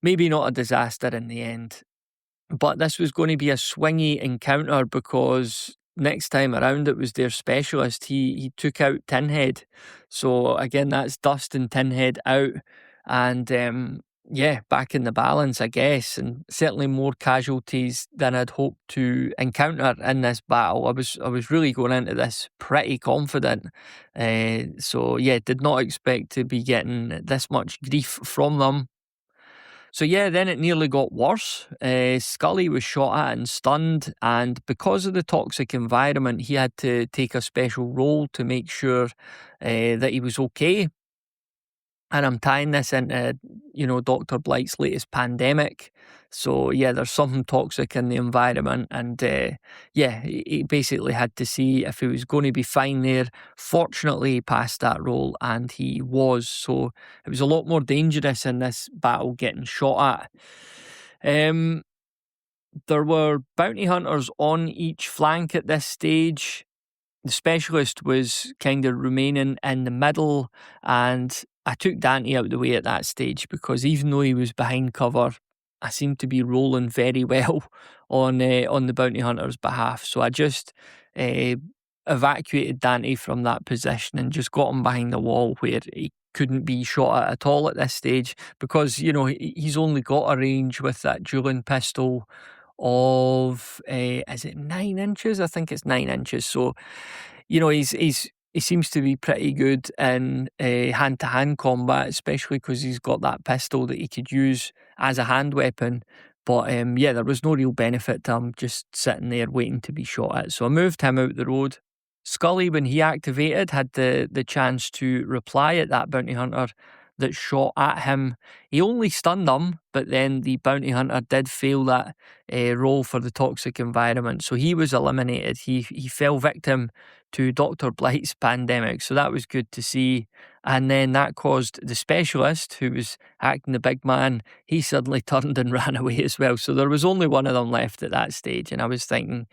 maybe not a disaster in the end. But this was going to be a swingy encounter because next time around it was their specialist. He took out Tinhead. So again, that's Dust and Tinhead out. And back in the balance, I guess, and certainly more casualties than I'd hoped to encounter in this battle. I was really going into this pretty confident. Did not expect to be getting this much grief from them. So then it nearly got worse. Scully was shot at and stunned, and because of the toxic environment, he had to take a special role to make sure that he was okay. And I'm tying this into, Dr. Blight's latest pandemic. So, there's something toxic in the environment. And, he basically had to see if he was going to be fine there. Fortunately, he passed that role, and he was. So, it was a lot more dangerous in this battle getting shot at. There were bounty hunters on each flank at this stage. The specialist was kind of remaining in the middle, and I took Dante out of the way at that stage because even though he was behind cover, I seemed to be rolling very well on the bounty hunter's behalf. So I just evacuated Dante from that position and just got him behind the wall where he couldn't be shot at all at this stage because, he's only got a range with that dueling pistol of, is it 9 inches? I think it's 9 inches. So, he seems to be pretty good in hand-to-hand combat, especially because he's got that pistol that he could use as a hand weapon. But there was no real benefit to him just sitting there waiting to be shot at. So I moved him out the road. Scully, when he activated, had the chance to reply at that bounty hunter that shot at him. He only stunned him, but then the bounty hunter did fail that role for the toxic environment. So he was eliminated. He fell victim to Dr. Blight's pandemic. So that was good to see. And then that caused the specialist, who was acting the big man, he suddenly turned and ran away as well. So there was only one of them left at that stage. And I was thinking,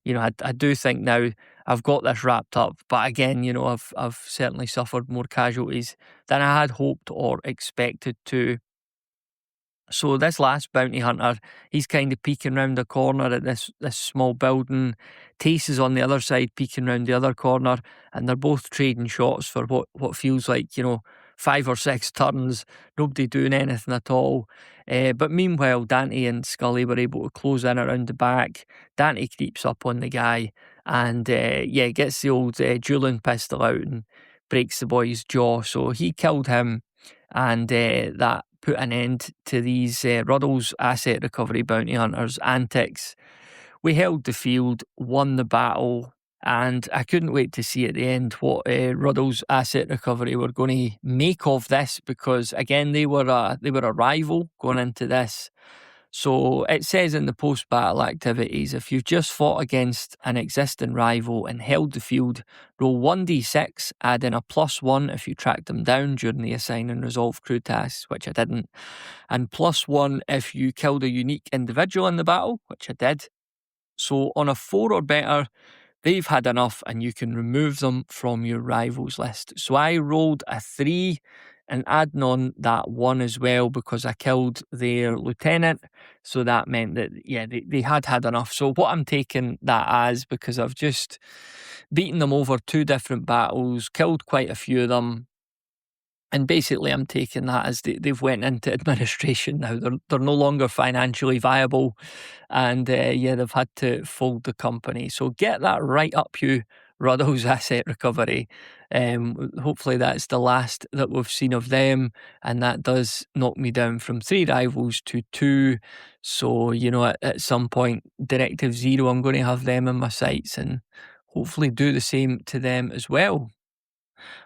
I do think now I've got this wrapped up. But again, I've certainly suffered more casualties than I had hoped or expected to. So this last bounty hunter, he's kind of peeking round the corner at this small building. Tace is on the other side, peeking round the other corner, and they're both trading shots for what feels like, 5 or 6 turns, nobody doing anything at all. But meanwhile, Dante and Scully were able to close in around the back. Dante creeps up on the guy and, gets the old dueling pistol out and breaks the boy's jaw. So he killed him, and that put an end to these Ruddles asset recovery bounty hunters' antics. We held the field, won the battle, and I couldn't wait to see at the end what Ruddles asset recovery were going to make of this because, again, they were a rival going into this. So it says in the post-battle activities, if you've just fought against an existing rival and held the field, roll 1d6, add in a +1 if you tracked them down during the assign and resolve crew tasks, which I didn't, and +1 if you killed a unique individual in the battle, which I did. So on a 4 or better, they've had enough and you can remove them from your rivals list. So I rolled a 3 and adding on that 1 as well because I killed their lieutenant. So that meant that, they had enough. So what I'm taking that as, because I've just beaten them over 2 different battles, killed quite a few of them, and basically I'm taking that as they've went into administration now. They're no longer financially viable, and they've had to fold the company. So get that right up you, Ruddle's asset recovery. Hopefully that's the last that we've seen of them, and that does knock me down from 3 rivals to 2. So, at some point, Directive Zero, I'm going to have them in my sights and hopefully do the same to them as well.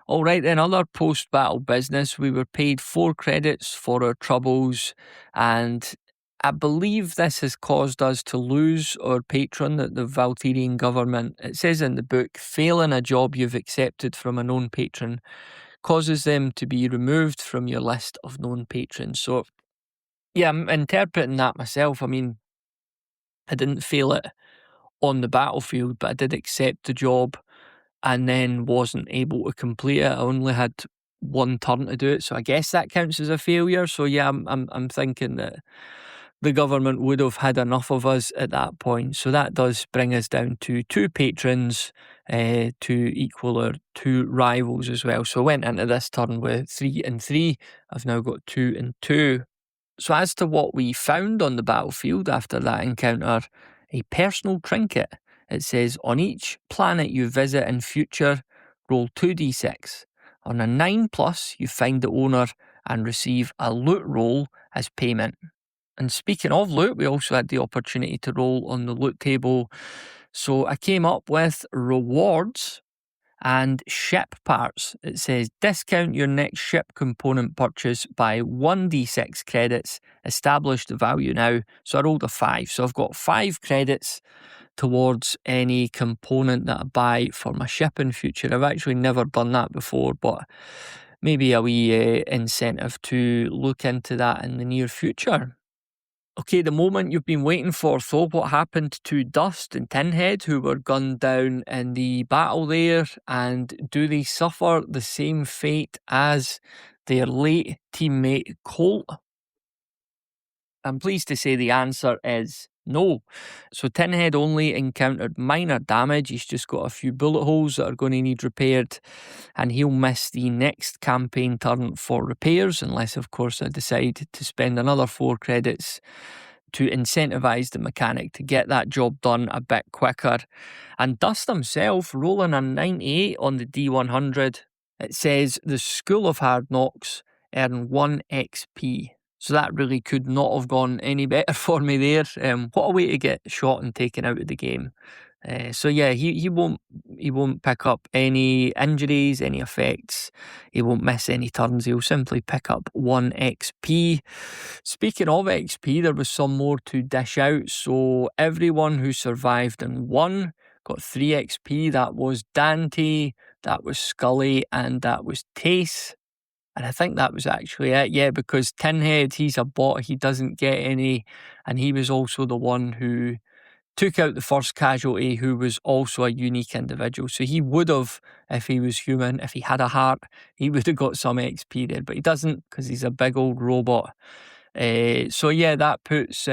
All right, then, other post-battle business. We were paid 4 credits for our troubles, and I believe this has caused us to lose our patron, the Valtirian government. It says in the book, failing a job you've accepted from a known patron causes them to be removed from your list of known patrons. So, I'm interpreting that myself. I mean, I didn't fail it on the battlefield, but I did accept the job and then wasn't able to complete it. I only had 1 turn to do it, so I guess that counts as a failure. So I'm thinking that the government would have had enough of us at that point. So that does bring us down to 2 patrons to equal our 2 rivals as well. So I went into this turn with 3 and 3. I've now got 2 and 2. So as to what we found on the battlefield after that encounter, a personal trinket. It says, on each planet you visit in future, roll 2d6. On a 9+, you find the owner and receive a loot roll as payment. And speaking of loot, we also had the opportunity to roll on the loot table. So I came up with rewards and ship parts. It says, discount your next ship component purchase by 1d6 credits. Establish the value now. So I rolled a 5. So I've got 5 credits towards any component that I buy for my ship in future. I've actually never done that before, but maybe a wee incentive to look into that in the near future. Okay, the moment you've been waiting for. So what happened to Dust and Tinhead, who were gunned down in the battle there, and do they suffer the same fate as their late teammate Colt? I'm pleased to say the answer is no. So Tinhead only encountered minor damage. He's just got a few bullet holes that are going to need repaired, and he'll miss the next campaign turn for repairs, unless, of course, I decide to spend another 4 credits to incentivise the mechanic to get that job done a bit quicker. And Dust himself, rolling a 98 on the D100, it says the School of Hard Knocks earn 1 XP. So that really could not have gone any better for me there. What a way to get shot and taken out of the game. He won't pick up any injuries, any effects. He won't miss any turns. He'll simply pick up 1 XP. Speaking of XP, there was some more to dish out. So everyone who survived and won got 3 XP. That was Dante, that was Scully, and that was Tace. And I think that was actually it, because Tinhead, he's a bot, he doesn't get any, and he was also the one who took out the first casualty, who was also a unique individual. So he would have, if he was human, if he had a heart, he would have got some XP there, but he doesn't because he's a big old robot. That puts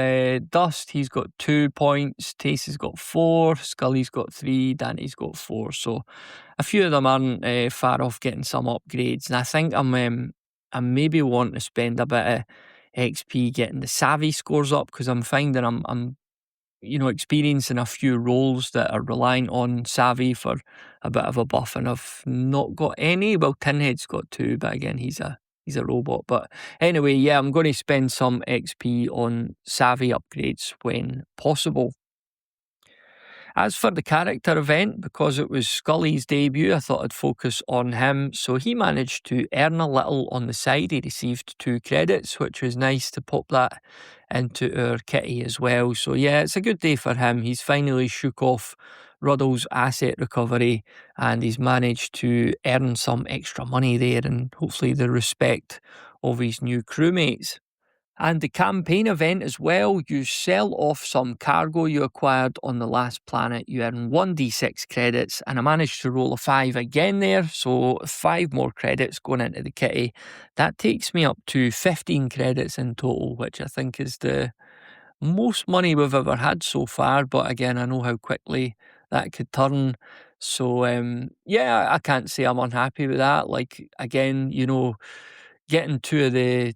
Dust, he's got 2 points, Tace has got 4, Scully's got 3, Danny's got 4. So a few of them aren't far off getting some upgrades, and I think I maybe want to spend a bit of XP getting the savvy scores up, because I'm finding I'm experiencing a few roles that are reliant on savvy for a bit of a buff, and I've not got any. Well, Tinhead's got 2, but again, he's a robot. But anyway, I'm going to spend some XP on savvy upgrades when possible. As for the character event, because it was Scully's debut, I thought I'd focus on him. So he managed to earn a little on the side. He received 2 credits, which was nice to pop that into our kitty as well. So yeah, it's a good day for him. He's finally shook off Ruddle's asset recovery and he's managed to earn some extra money there and hopefully the respect of his new crewmates. And the campaign event as well, you sell off some cargo you acquired on the last planet. You earn 1d6 credits, and I managed to roll a 5 again there, so 5 more credits going into the kitty. That takes me up to 15 credits in total, which I think is the most money we've ever had so far. But again, I know how quickly that could turn. So yeah, I can't say I'm unhappy with that. Like, again, you know, getting two of the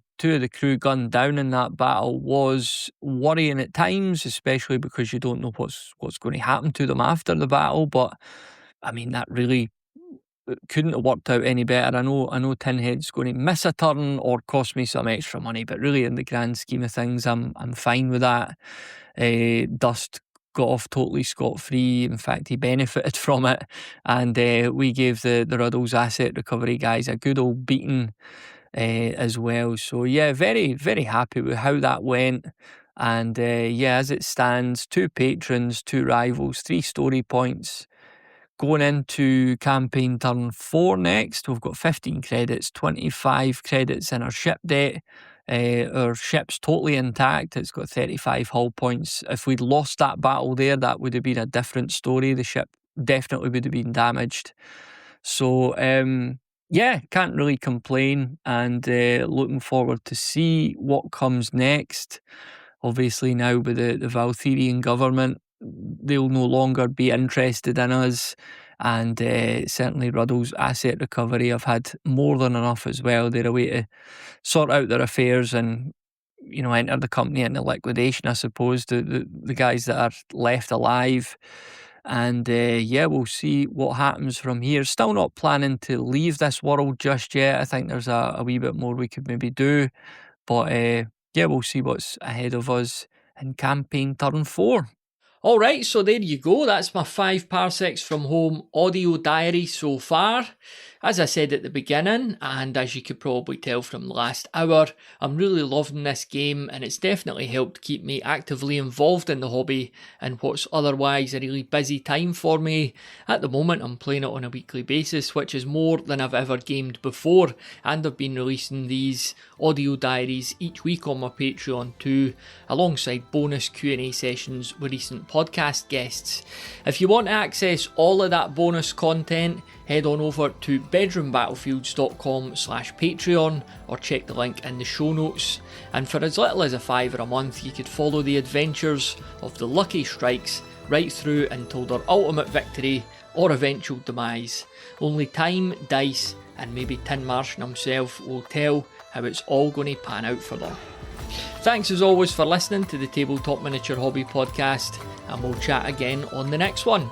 crew gunned down in that battle was worrying at times, especially because you don't know what's going to happen to them after the battle. But I mean, that really couldn't have worked out any better. I know Tinhead's going to miss a turn or cost me some extra money, but really in the grand scheme of things, I'm fine with that. Dust got off totally scot-free. In fact, he benefited from it, and we gave the Ruddles asset recovery guys a good old beating as well. So yeah, very, very happy with how that went. And yeah, as it stands, 2 patrons, 2 rivals, 3 story points. Going into campaign turn 4 next, we've got 15 credits, 25 credits in our ship debt. Our ship's totally intact. It's got 35 hull points. If we'd lost that battle there, that would have been a different story. The ship definitely would have been damaged. So yeah, can't really complain, and looking forward to see what comes next. Obviously now with the Valtherian government, they'll no longer be interested in us, and certainly Ruddle's asset recovery, I've had more than enough as well. They're a way to sort out their affairs and, you know, enter the company into liquidation, I suppose, the guys that are left alive. And yeah, we'll see what happens from here. Still not planning to leave this world just yet. I think there's a wee bit more we could maybe do. But yeah, we'll see what's ahead of us in campaign turn 4. Alright, so there you go. That's my 5 Parsecs from Home audio diary so far. As I said at the beginning, and as you could probably tell from the last hour, I'm really loving this game, and it's definitely helped keep me actively involved in the hobby in what's otherwise a really busy time for me. At the moment, I'm playing it on a weekly basis, which is more than I've ever gamed before, and I've been releasing these audio diaries each week on my Patreon too, alongside bonus Q&A sessions with recent podcast guests. If you want to access all of that bonus content, head on over to bedroombattlefields.com/Patreon or check the link in the show notes. And for as little as $5 a month, you could follow the adventures of the Lucky Strikes right through until their ultimate victory or eventual demise. Only time, dice, and maybe Tin Martian himself will tell how it's all going to pan out for them. Thanks as always for listening to the Tabletop Miniature Hobby Podcast, and we'll chat again on the next one.